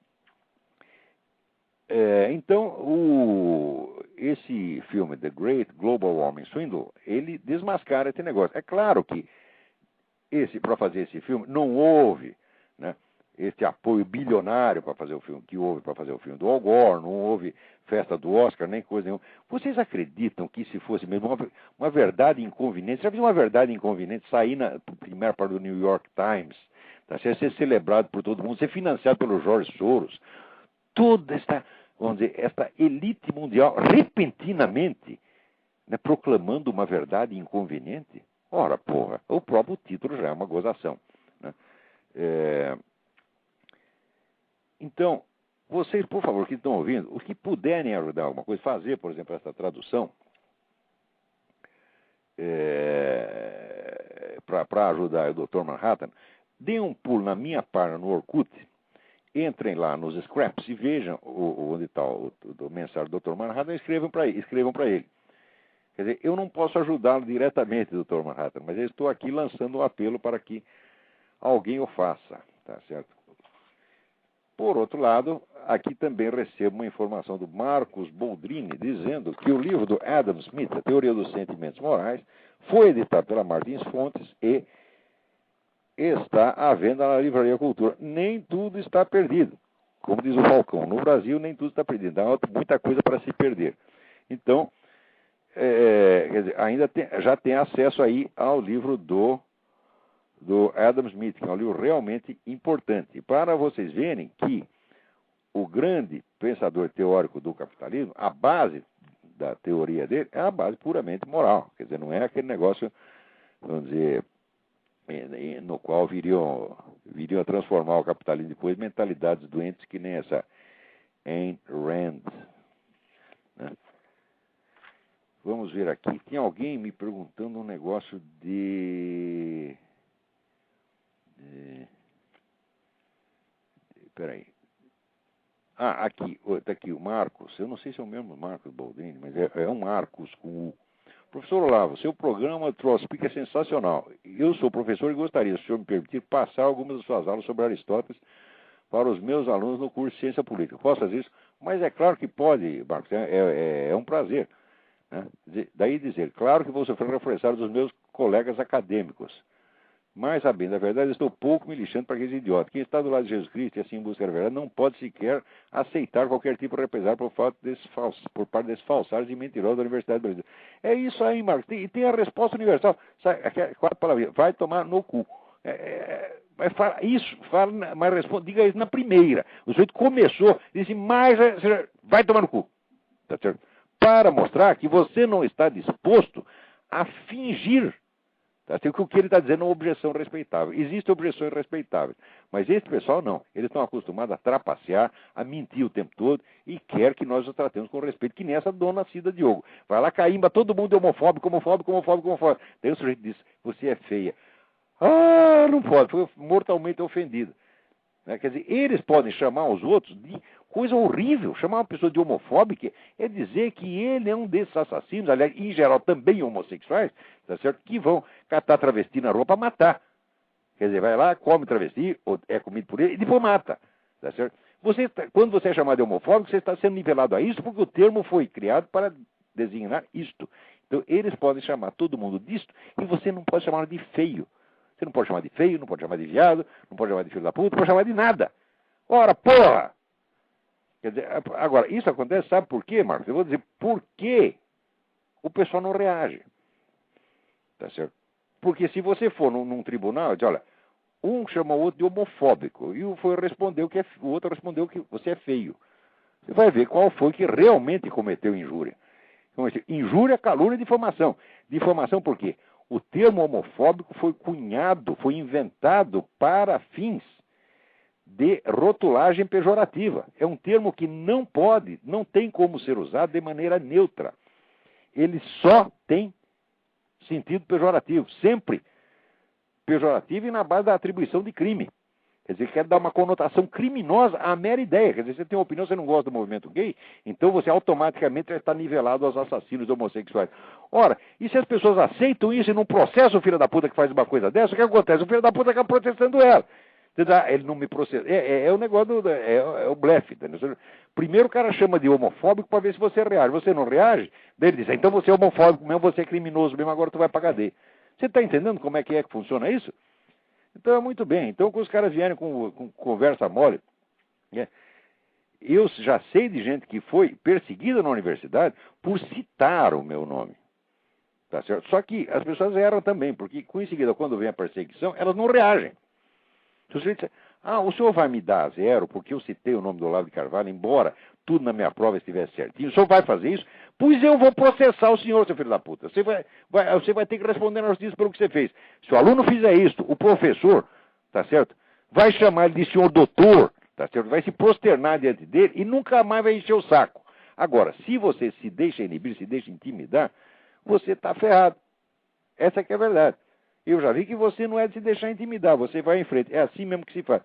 Então, esse filme, The Great Global Warming Swindle, ele desmascara esse negócio. É claro que, para fazer esse filme, não houve, né, esse apoio bilionário para fazer o filme, que houve para fazer o filme do Al Gore, não houve festa do Oscar, nem coisa nenhuma. Vocês acreditam que se fosse mesmo uma verdade inconveniente, já viu uma verdade inconveniente sair na primeira parte do New York Times, tá, ser celebrado por todo mundo, ser financiado pelo George Soros, toda esta, vamos dizer, esta elite mundial repentinamente, né, proclamando uma verdade inconveniente? Ora, porra, o próprio título já é uma gozação. Né? Então, vocês, por favor, que estão ouvindo, os que puderem ajudar alguma coisa, fazer, por exemplo, essa tradução, para ajudar o Dr. Manhattan, deem um pulo na minha página no Orkut, entrem lá nos scraps e vejam onde está o mensagem do Dr. Manhattan e escrevam para ele. Quer dizer, eu não posso ajudá-lo diretamente, Dr. Manhattan, mas eu estou aqui lançando um apelo para que alguém o faça, tá certo? Por outro lado, aqui também recebo uma informação do Marcos Boldrini, dizendo que o livro do Adam Smith, A Teoria dos Sentimentos Morais, foi editado pela Martins Fontes e está à venda na Livraria Cultura. Nem tudo está perdido. Como diz o Falcão, no Brasil nem tudo está perdido. Há muita coisa para se perder. Então, quer dizer, já tem acesso aí ao livro do Adam Smith, que é um livro realmente importante. Para vocês verem que o grande pensador teórico do capitalismo, a base da teoria dele é a base puramente moral. Quer dizer, não é aquele negócio, vamos dizer, no qual viriam a transformar o capitalismo depois em mentalidades doentes que nem essa Ayn Rand. Né? Vamos ver aqui. Tem alguém me perguntando um negócio de... Peraí. Aqui, está aqui o Marcos. Eu não sei se é o mesmo Marcos Baldini, mas é um Marcos com U. Professor Olavo, seu programa Trollspeak é sensacional. Eu sou professor e gostaria, se o senhor me permitir, passar algumas das suas aulas sobre Aristóteles para os meus alunos no curso de Ciência Política. Posso fazer isso? Mas é claro que pode, Marcos. É um prazer. Né? Daí dizer, claro que vou sofrer reflexões dos meus colegas acadêmicos. Mas, sabendo a verdade, estou pouco me lixando para aqueles idiotas. Quem está do lado de Jesus Cristo e assim em busca da verdade não pode sequer aceitar qualquer tipo de represália por parte desses falsários e mentirosos da Universidade Brasileira. É isso aí, Marcos. E tem a resposta universal. Sabe, 4 palavras. Vai tomar no cu. Mas diga isso na primeira. O sujeito começou, disse, mas vai tomar no cu. Tá certo? Para mostrar que você não está disposto a fingir. Assim, o que ele está dizendo é uma objeção respeitável. Existem objeções respeitáveis, mas esse pessoal não. Eles estão acostumados a trapacear, a mentir o tempo todo e quer que nós os tratemos com respeito, que nem essa dona Cida Diogo. Vai lá, caimba, todo mundo é homofóbico. Daí o sujeito diz, você é feia. Não pode, foi mortalmente ofendido. Quer dizer, eles podem chamar os outros de coisa horrível. Chamar uma pessoa de homofóbica é dizer que ele é um desses assassinos, aliás, em geral também homossexuais, tá certo? Que vão catar travesti na rua para matar. Quer dizer, vai lá, come travesti, ou é comido por ele, e depois mata. Tá certo? Quando você é chamado de homofóbico, você está sendo nivelado a isso, porque o termo foi criado para designar isto. Então, eles podem chamar todo mundo disto, e você não pode chamá-lo de feio. Você não pode chamar de feio, não pode chamar de viado, não pode chamar de filho da puta, não pode chamar de nada. Ora, porra! Quer dizer, agora, isso acontece, sabe por quê, Marcos? Eu vou dizer por que o pessoal não reage. Tá certo? Porque se você for num tribunal e diz, olha, Um chamou o outro de homofóbico, e o outro respondeu que você é feio. Você vai ver qual foi que realmente cometeu injúria. Então, injúria, calúnia e difamação. Difamação por quê? O termo homofóbico foi cunhado, foi inventado para fins de rotulagem pejorativa. É um termo que não tem como ser usado de maneira neutra. Ele só tem sentido pejorativo, sempre pejorativo e na base da atribuição de crime. Quer dizer, quer dar uma conotação criminosa à mera ideia. Quer dizer, você tem uma opinião, você não gosta do movimento gay, então você automaticamente já está nivelado aos assassinos homossexuais. Ora, e se as pessoas aceitam isso e não processam o filho da puta que faz uma coisa dessa, o que acontece? O filho da puta acaba processando ela. Ele não me processa. É o negócio é o blefe. Entendeu? Primeiro o cara chama de homofóbico para ver se você reage. Você não reage, daí ele diz, então você é homofóbico mesmo, você é criminoso mesmo, agora tu vai pra cadeia. Você está entendendo como é que funciona isso? Então é muito bem. Então, quando os caras vierem com conversa mole, né? Eu já sei de gente que foi perseguida na universidade por citar o meu nome. Tá certo? Só que as pessoas erram também, porque, com seguida, quando vem a perseguição, elas não reagem. Se o senhor disser, o senhor vai me dar 0 porque eu citei o nome do Olavo de Carvalho, embora tudo na minha prova estivesse certinho, o senhor vai fazer isso? Pois eu vou processar o senhor, seu filho da puta. Você vai ter que responder na justiça pelo que você fez. Se o aluno fizer isso, o professor, tá certo? Vai chamar ele de senhor doutor, tá certo? Vai se prosternar diante dele e nunca mais vai encher o saco. Agora, se você se deixa inibir, se deixa intimidar, você está ferrado. Essa que é a verdade. Eu já vi que você não é de se deixar intimidar, você vai em frente. É assim mesmo que se faz.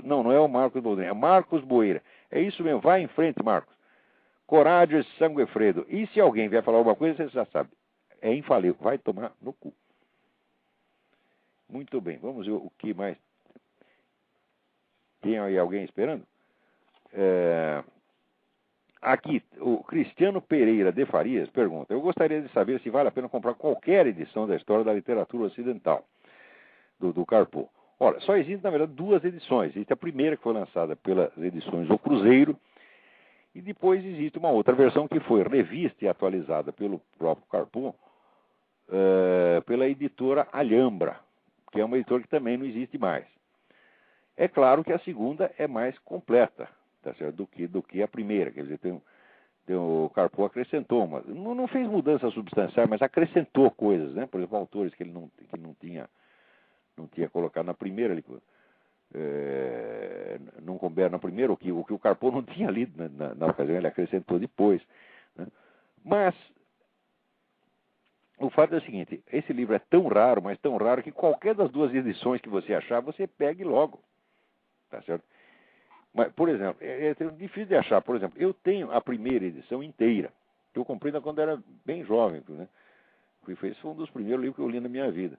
Não é o Marcos Boldrin, é Marcos Boeira. É isso mesmo, vai em frente, Marcos. Coragem, sangue fredo. E se alguém vier falar alguma coisa, você já sabe. É infalível, vai tomar no cu. Muito bem, vamos ver o que mais. Tem aí alguém esperando? Aqui, o Cristiano Pereira de Farias pergunta, eu gostaria de saber se vale a pena comprar qualquer edição da história da literatura ocidental, do Carpo. Ora, só existem, na verdade, 2 edições. Existe a primeira, que foi lançada pelas edições O Cruzeiro, e depois existe uma outra versão que foi revista e atualizada pelo próprio Carpo, pela editora Alhambra, que é uma editora que também não existe mais. É claro que a segunda é mais completa, tá certo? do que a primeira. Quer dizer, o Carpo acrescentou, não fez mudança substancial, mas acrescentou coisas, né? Por exemplo, autores que ele não tinha colocado na primeira, ele não couberam na primeira, o que o Carpo não tinha lido na ocasião, ele acrescentou depois, né? Mas o fato é o seguinte, esse livro é tão raro, mas tão raro, que qualquer das 2 edições que você achar, você pegue logo. Tá certo? Mas, por exemplo, é difícil de achar. Por exemplo, eu tenho a primeira edição inteira, que eu comprei quando era bem jovem, né? Esse foi um dos primeiros livros que eu li na minha vida.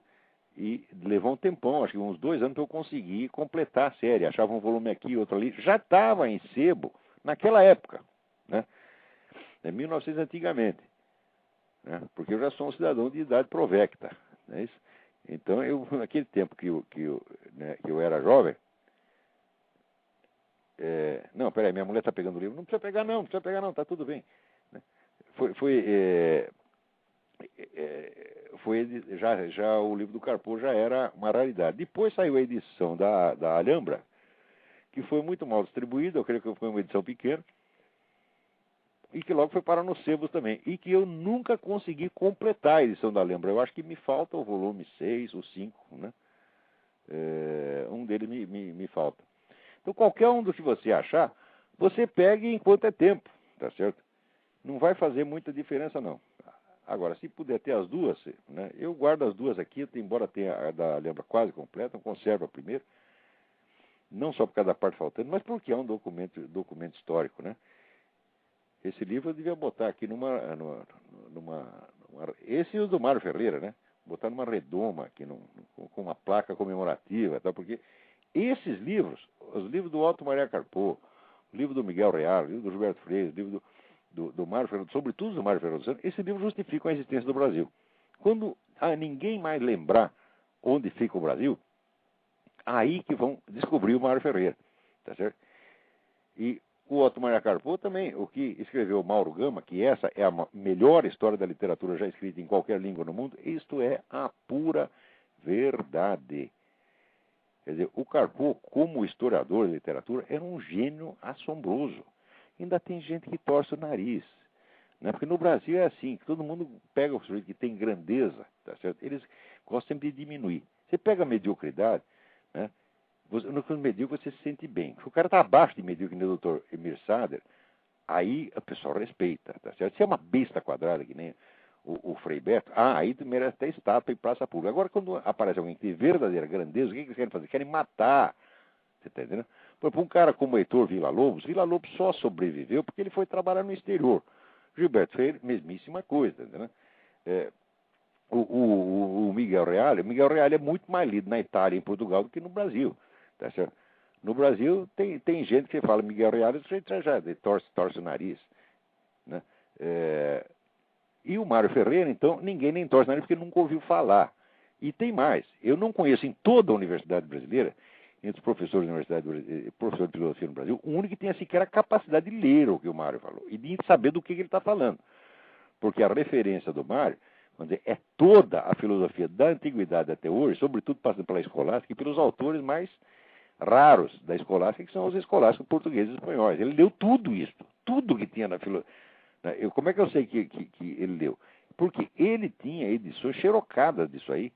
E levou um tempão, acho que uns 2 anos, para eu conseguir completar a série. Achava um volume aqui, outro ali. Já estava em sebo naquela época, né? 1900 antigamente. Né? Porque eu já sou um cidadão de idade provecta. Não é isso? Então, naquele tempo que eu era jovem, não, peraí, minha mulher está pegando o livro. Não precisa pegar não, está tudo bem. Já o livro do Carpo já era uma raridade. Depois saiu a edição da Alhambra, que foi muito mal distribuída, eu creio que foi uma edição pequena, e que logo foi parar nos sebos também. E que eu nunca consegui completar a edição da Alhambra. Eu acho que me falta o volume 6 ou 5, né? Um deles me falta. Então, qualquer um dos que você achar, você pegue enquanto é tempo, tá certo? Não vai fazer muita diferença, não. Agora, se puder ter as 2, né? Eu guardo as 2 aqui, embora tenha a da Alhambra quase completa, eu conservo a primeira. Não só por causa da parte faltando, mas porque é um documento histórico, né? Esse livro eu devia botar aqui esse e o do Mário Ferreira, né? Botar numa redoma aqui, com uma placa comemorativa, tá? Porque esses livros, os livros do Otto Maria Carpo, o livro do Miguel Real, o livro do Gilberto Freire, o livro do Mário Ferreira, sobretudo do Mário Ferreira, esse livro justifica a existência do Brasil. Quando ninguém mais lembrar onde fica o Brasil, aí que vão descobrir o Mário Ferreira, tá certo? E o Otto Maria Carpo também, o que escreveu Mauro Gama, que essa é a melhor história da literatura já escrita em qualquer língua no mundo, isto é a pura verdade. Quer dizer, o Carpo, como historiador de literatura, era um gênio assombroso. Ainda tem gente que torce o nariz, né? Porque no Brasil é assim, que todo mundo pega o sujeito que tem grandeza, tá certo? Eles gostam sempre de diminuir. Você pega a mediocridade, né? No caso medíocre você se sente bem. Se o cara está abaixo de medíocre, que nem o Dr. Emir Sader, aí o pessoal respeita, tá certo? Se é uma besta quadrada, que nem o Frei Beto, aí tu merece até estátua em praça pública. Agora, quando aparece alguém que tem verdadeira grandeza, o que eles querem fazer? Querem matar. Você está entendendo? Por exemplo, um cara como o Heitor Villa-Lobos só sobreviveu porque ele foi trabalhar no exterior. Gilberto Freire, mesmíssima coisa, entendeu? O Miguel Reale é muito mais lido na Itália e em Portugal do que no Brasil, tá certo? No Brasil tem gente que fala Miguel Reale e torce o nariz, né? E o Mário Ferreira, então, ninguém nem torce o nariz porque nunca ouviu falar. E tem mais, eu não conheço em toda a universidade brasileira, entre os professores da universidade, professor de filosofia no Brasil, o único que tenha sequer a capacidade de ler o que o Mário falou e de saber do que ele está falando. Porque a referência do Mário, vamos dizer, é toda a filosofia da antiguidade até hoje, sobretudo passando pela escolástica e pelos autores mais raros da escolástica, que são os escolásticos portugueses e espanhóis. Ele leu tudo isso, tudo que tinha na filosofia. Como é que eu sei que ele leu? Porque ele tinha edições xerocadas disso aí,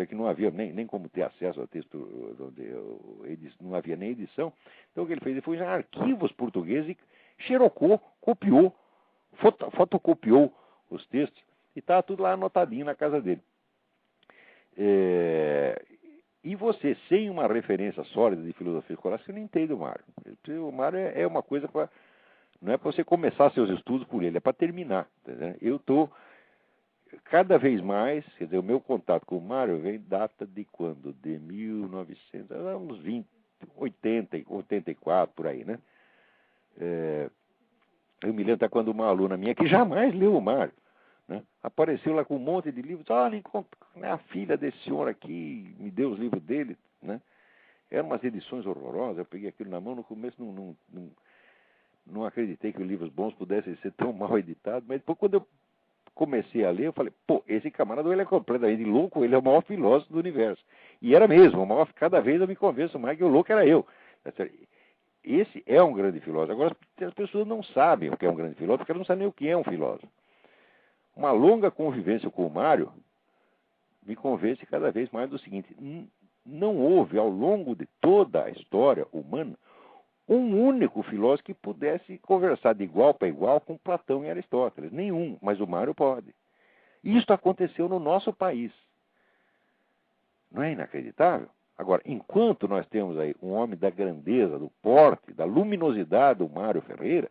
que não havia nem como ter acesso ao texto, não havia nem edição. Então o que ele fez? Ele foi em arquivos portugueses e xerocou, copiou, fotocopiou os textos e está tudo lá anotadinho na casa dele. E você, sem uma referência sólida de filosofia escolástica, você não entende o Mário. O Mário é uma coisa para... Não é para você começar seus estudos por ele, é para terminar. Entendeu? Eu estou cada vez mais, quer dizer, o meu contato com o Mário vem data de quando? De 1900, uns 20, 80, 84, por aí, né? Eu me lembro até quando uma aluna minha, que jamais leu o Mário, né, apareceu lá com um monte de livros. Olha, a filha desse senhor aqui me deu os livros dele, né? Eram umas edições horrorosas. Eu peguei aquilo na mão, no começo não acreditei que os livros bons pudessem ser tão mal editados, mas depois, quando eu comecei a ler, eu falei, pô, esse camarada ele é completamente louco, ele é o maior filósofo do universo. E era mesmo, cada vez eu me convenço mais que o louco era eu. Esse é um grande filósofo. Agora, as pessoas não sabem o que é um grande filósofo, porque elas não sabem nem o que é um filósofo. Uma longa convivência com o Mário me convence cada vez mais do seguinte: não houve, ao longo de toda a história humana, um único filósofo que pudesse conversar de igual para igual com Platão e Aristóteles. Nenhum, mas o Mário pode. Isso aconteceu no nosso país. Não é inacreditável? Agora, enquanto nós temos aí um homem da grandeza, do porte, da luminosidade do Mário Ferreira,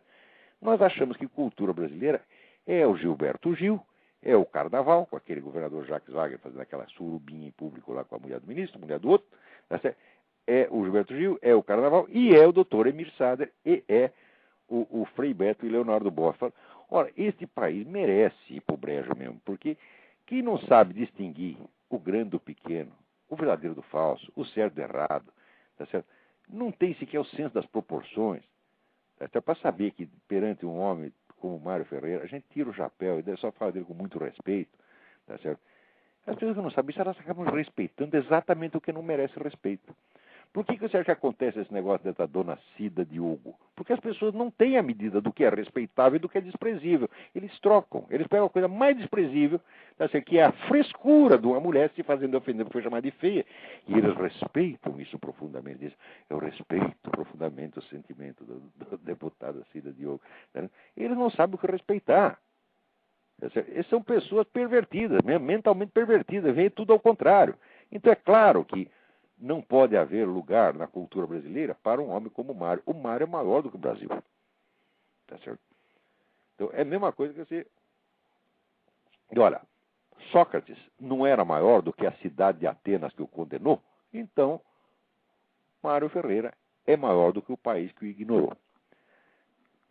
nós achamos que cultura brasileira é o Gilberto Gil, é o Carnaval, com aquele governador Jacques Wagner fazendo aquela surubinha em público lá com a mulher do ministro, a mulher do outro, é o Gilberto Gil, é o Carnaval, e é o doutor Emir Sader, e é o Frei Beto e Leonardo Boff. Ora, este país merece ir para o brejo mesmo, porque quem não sabe distinguir o grande do pequeno, o verdadeiro do falso, o certo do errado, tá certo? Não tem sequer o senso das proporções. Até para saber que perante um homem como Mário Ferreira, a gente tira o chapéu e só fala dele com muito respeito, tá certo? As pessoas que não sabem isso, elas acabam respeitando exatamente o que não merece respeito. Por que você acha que acontece esse negócio dessa dona Cida Diogo? Porque as pessoas não têm a medida do que é respeitável e do que é desprezível. Eles trocam. Eles pegam a coisa mais desprezível, tá certo? Que é a frescura de uma mulher se fazendo ofender porque foi chamada de feia. E eles respeitam isso profundamente. Dizem, eu respeito profundamente o sentimento do deputado Cida Diogo. Tá? Eles não sabem o que respeitar. Eles são pessoas pervertidas, mentalmente pervertidas, vem tudo ao contrário. Então é claro que não pode haver lugar na cultura brasileira para um homem como o Mário. O Mário é maior do que o Brasil. Tá certo? Então é a mesma coisa que você... Olha, Sócrates não era maior do que a cidade de Atenas que o condenou, então Mário Ferreira é maior do que o país que o ignorou.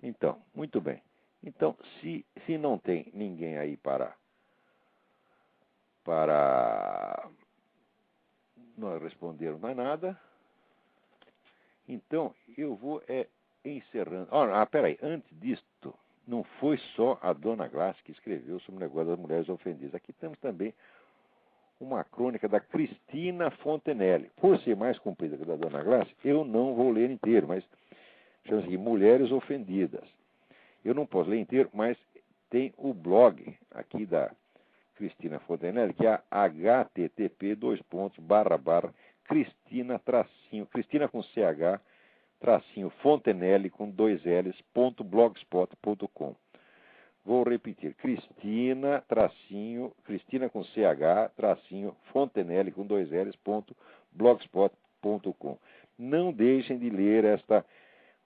Então, muito bem. Então, se não tem ninguém aí para não responderam mais nada, então eu vou encerrando. Peraí, antes disto, não foi só a dona Glass que escreveu sobre o negócio das mulheres ofendidas. Aqui temos também uma crônica da Cristina Fontenelle. Por ser mais comprida que a da Dona Glácia, eu não vou ler inteiro, mas chama-se aqui Mulheres Ofendidas. Eu não posso ler inteiro, mas tem o blog aqui da Cristina Fontenelle, que é http://Cristina com CH, Fontenelle com 2 Ls.blogspot.com. Vou repetir, Cristina com CH, Fontenelle com 2 Ls.blogspot.com. Não deixem de ler esta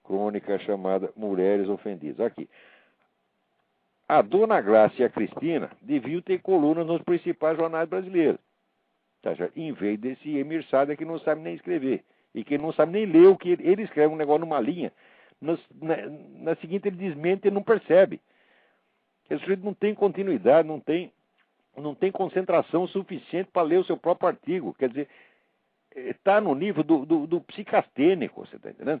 crônica chamada Mulheres Ofendidas. Aqui. A Dona Glácia e a Cristina deviam ter colunas nos principais jornais brasileiros. Tá certo? Em vez desse Emir Sader que não sabe nem escrever. E que não sabe nem ler o que ele escreve um negócio numa linha. Na seguinte ele desmente e não percebe. Esse sujeito não tem continuidade, não tem concentração suficiente para ler o seu próprio artigo. Quer dizer, está no nível do psicastênico, você está entendendo?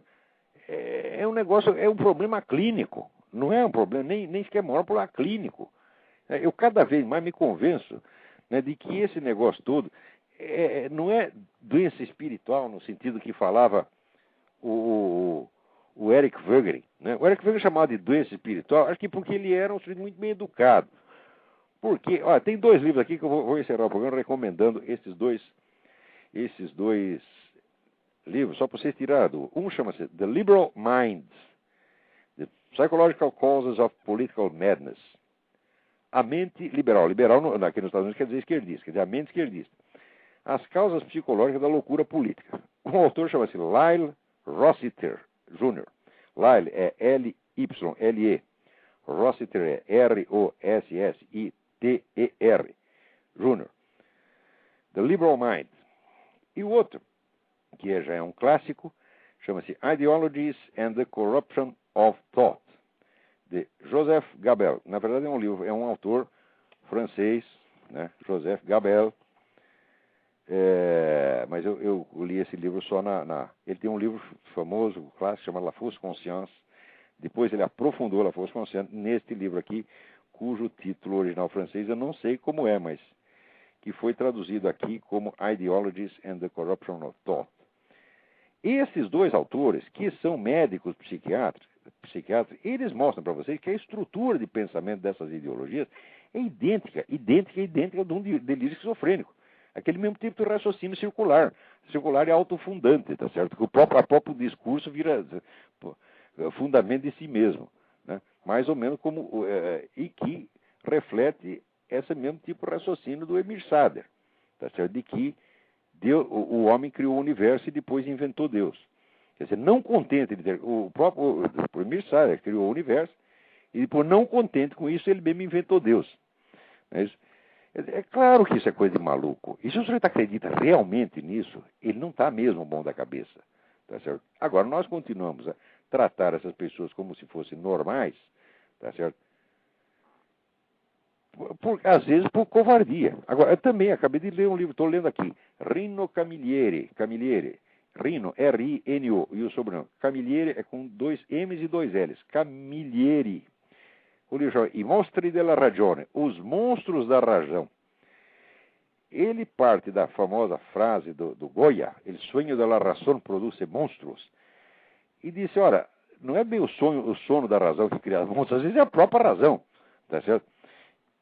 É um negócio, é um problema clínico. Não é um problema, nem sequer maior problema clínico. Eu cada vez mais me convenço, né, de que esse negócio todo não é doença espiritual no sentido que falava o Eric Voegelin. Né? O Eric Voegelin chamava de doença espiritual, acho que porque ele era um sujeito muito bem educado. Porque, olha, tem 2 livros aqui que eu vou encerrar o programa recomendando esses dois livros, só para vocês tirarem. Um chama-se The Liberal Mind, The Psychological Causes of Political Madness. A mente liberal. Liberal aqui nos Estados Unidos quer dizer esquerdista, quer dizer a mente esquerdista. As causas psicológicas da loucura política. O autor chama-se Lyle Rossiter Jr. Lyle é L-Y-L-E. Rossiter é R-O-S-S-I-T-E-R. Jr. The Liberal Mind. E o outro, que já é um clássico, chama-se Ideologies and the Corruption of Thought, de Joseph Gabel. Na verdade é um livro, é um autor francês, né? Joseph Gabel. Mas eu li esse livro só Ele tem um livro famoso, clássico, chamado La Fausse Conscience. Depois ele aprofundou La Fausse Conscience neste livro aqui, cujo título original francês eu não sei como é, mas que foi traduzido aqui como Ideologies and the Corruption of Thought. Esses 2 autores, que são médicos psiquiatras, eles mostram para vocês que a estrutura de pensamento dessas ideologias é idêntica de um delírio esquizofrênico. Aquele mesmo tipo de raciocínio circular. Circular é autofundante, tá certo? Que o próprio discurso vira fundamento de si mesmo. Né? Mais ou menos como... e que reflete esse mesmo tipo de raciocínio do Emir Sader. Tá certo? De que o homem criou o universo e depois inventou Deus. Quer dizer, não contente de ter... O Emir Sader criou o universo e depois, não contente com isso, ele mesmo inventou Deus. Não é isso? É claro que isso é coisa de maluco. E se o sujeito acredita realmente nisso, ele não está mesmo bom da cabeça. Tá certo? Agora, nós continuamos a tratar essas pessoas como se fossem normais, tá certo? Às vezes por covardia. Agora, eu também acabei de ler um livro, estou lendo aqui, Rino Camilleri. Rino, R-I-N-O, e o sobrenome. Camilleri é com 2 M's e 2 L's. Camilleri. O livro chama I Mostri della Ragione, Os Monstros da Razão. Ele parte da famosa frase do Goya, Il sogno della razón produce monstros, e disse, olha, não é bem o sono da razão que cria monstros, às vezes é a própria razão, tá certo?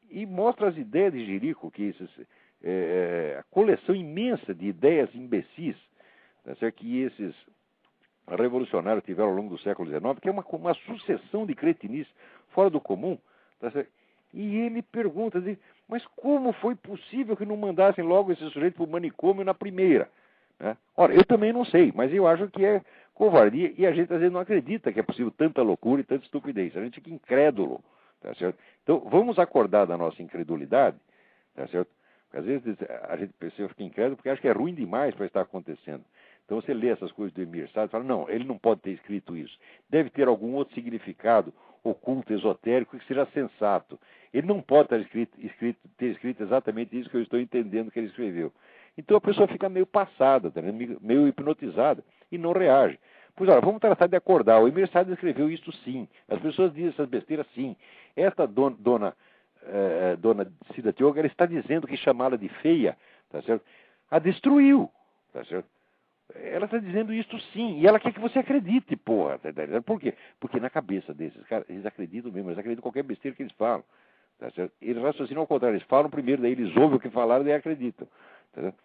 E mostra as ideias de Jerico, que a coleção imensa de ideias imbecis, tá certo? Que esses revolucionários tiveram ao longo do século XIX, que é uma sucessão de cretinices fora do comum, tá certo? E ele pergunta, mas como foi possível que não mandassem logo esse sujeito para o manicômio na primeira? Né? Ora, eu também não sei, mas eu acho que é covardia e a gente às vezes não acredita que é possível tanta loucura e tanta estupidez. A gente fica incrédulo, tá certo? Então, vamos acordar da nossa incredulidade, tá certo? Porque às vezes a gente fica incrédulo porque acha que é ruim demais para estar acontecendo. Então você lê essas coisas do Emir Sader e fala, não, ele não pode ter escrito isso. Deve ter algum outro significado oculto, esotérico, que seja sensato. Ele não pode ter escrito exatamente isso que eu estou entendendo que ele escreveu. Então a pessoa fica meio passada, tá, meio hipnotizada, e não reage. Pois olha, vamos tratar de acordar. O Emir Sader escreveu isso sim. As pessoas dizem essas besteiras sim. Esta dona Cida Diogo, ela está dizendo que chamá-la de feia, tá certo? A destruiu, tá certo? Ela está dizendo isso sim, e ela quer que você acredite, porra. Por quê? Porque na cabeça desses caras, eles acreditam mesmo, eles acreditam em qualquer besteira que eles falam. Tá certo? Eles raciocinam ao contrário, eles falam primeiro, daí eles ouvem o que falaram e daí acreditam. Tá certo?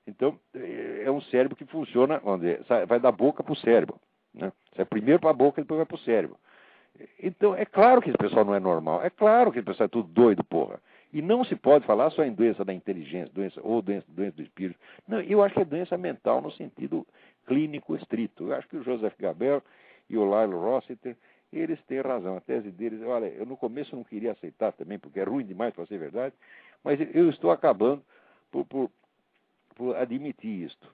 Então, é um cérebro que funciona, vai da boca para o cérebro. Né? Sai primeiro para a boca e depois vai para o cérebro. Então, é claro que esse pessoal não é normal, é claro que esse pessoal é tudo doido, porra. E não se pode falar só em doença da inteligência, doença do espírito. Não, eu acho que é doença mental no sentido clínico estrito. Eu acho que o Joseph Gabel e o Lyle Rossiter, eles têm razão. A tese deles, olha, eu no começo não queria aceitar também, porque é ruim demais para ser verdade, mas eu estou acabando por admitir isto.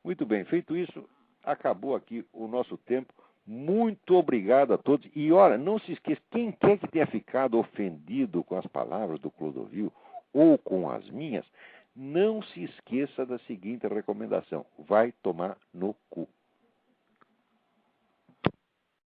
Muito bem, feito isso, acabou aqui o nosso tempo. Muito obrigado a todos. E olha, não se esqueça, quem quer que tenha ficado ofendido com as palavras do Clodovil ou com as minhas, não se esqueça da seguinte recomendação: vai tomar no cu.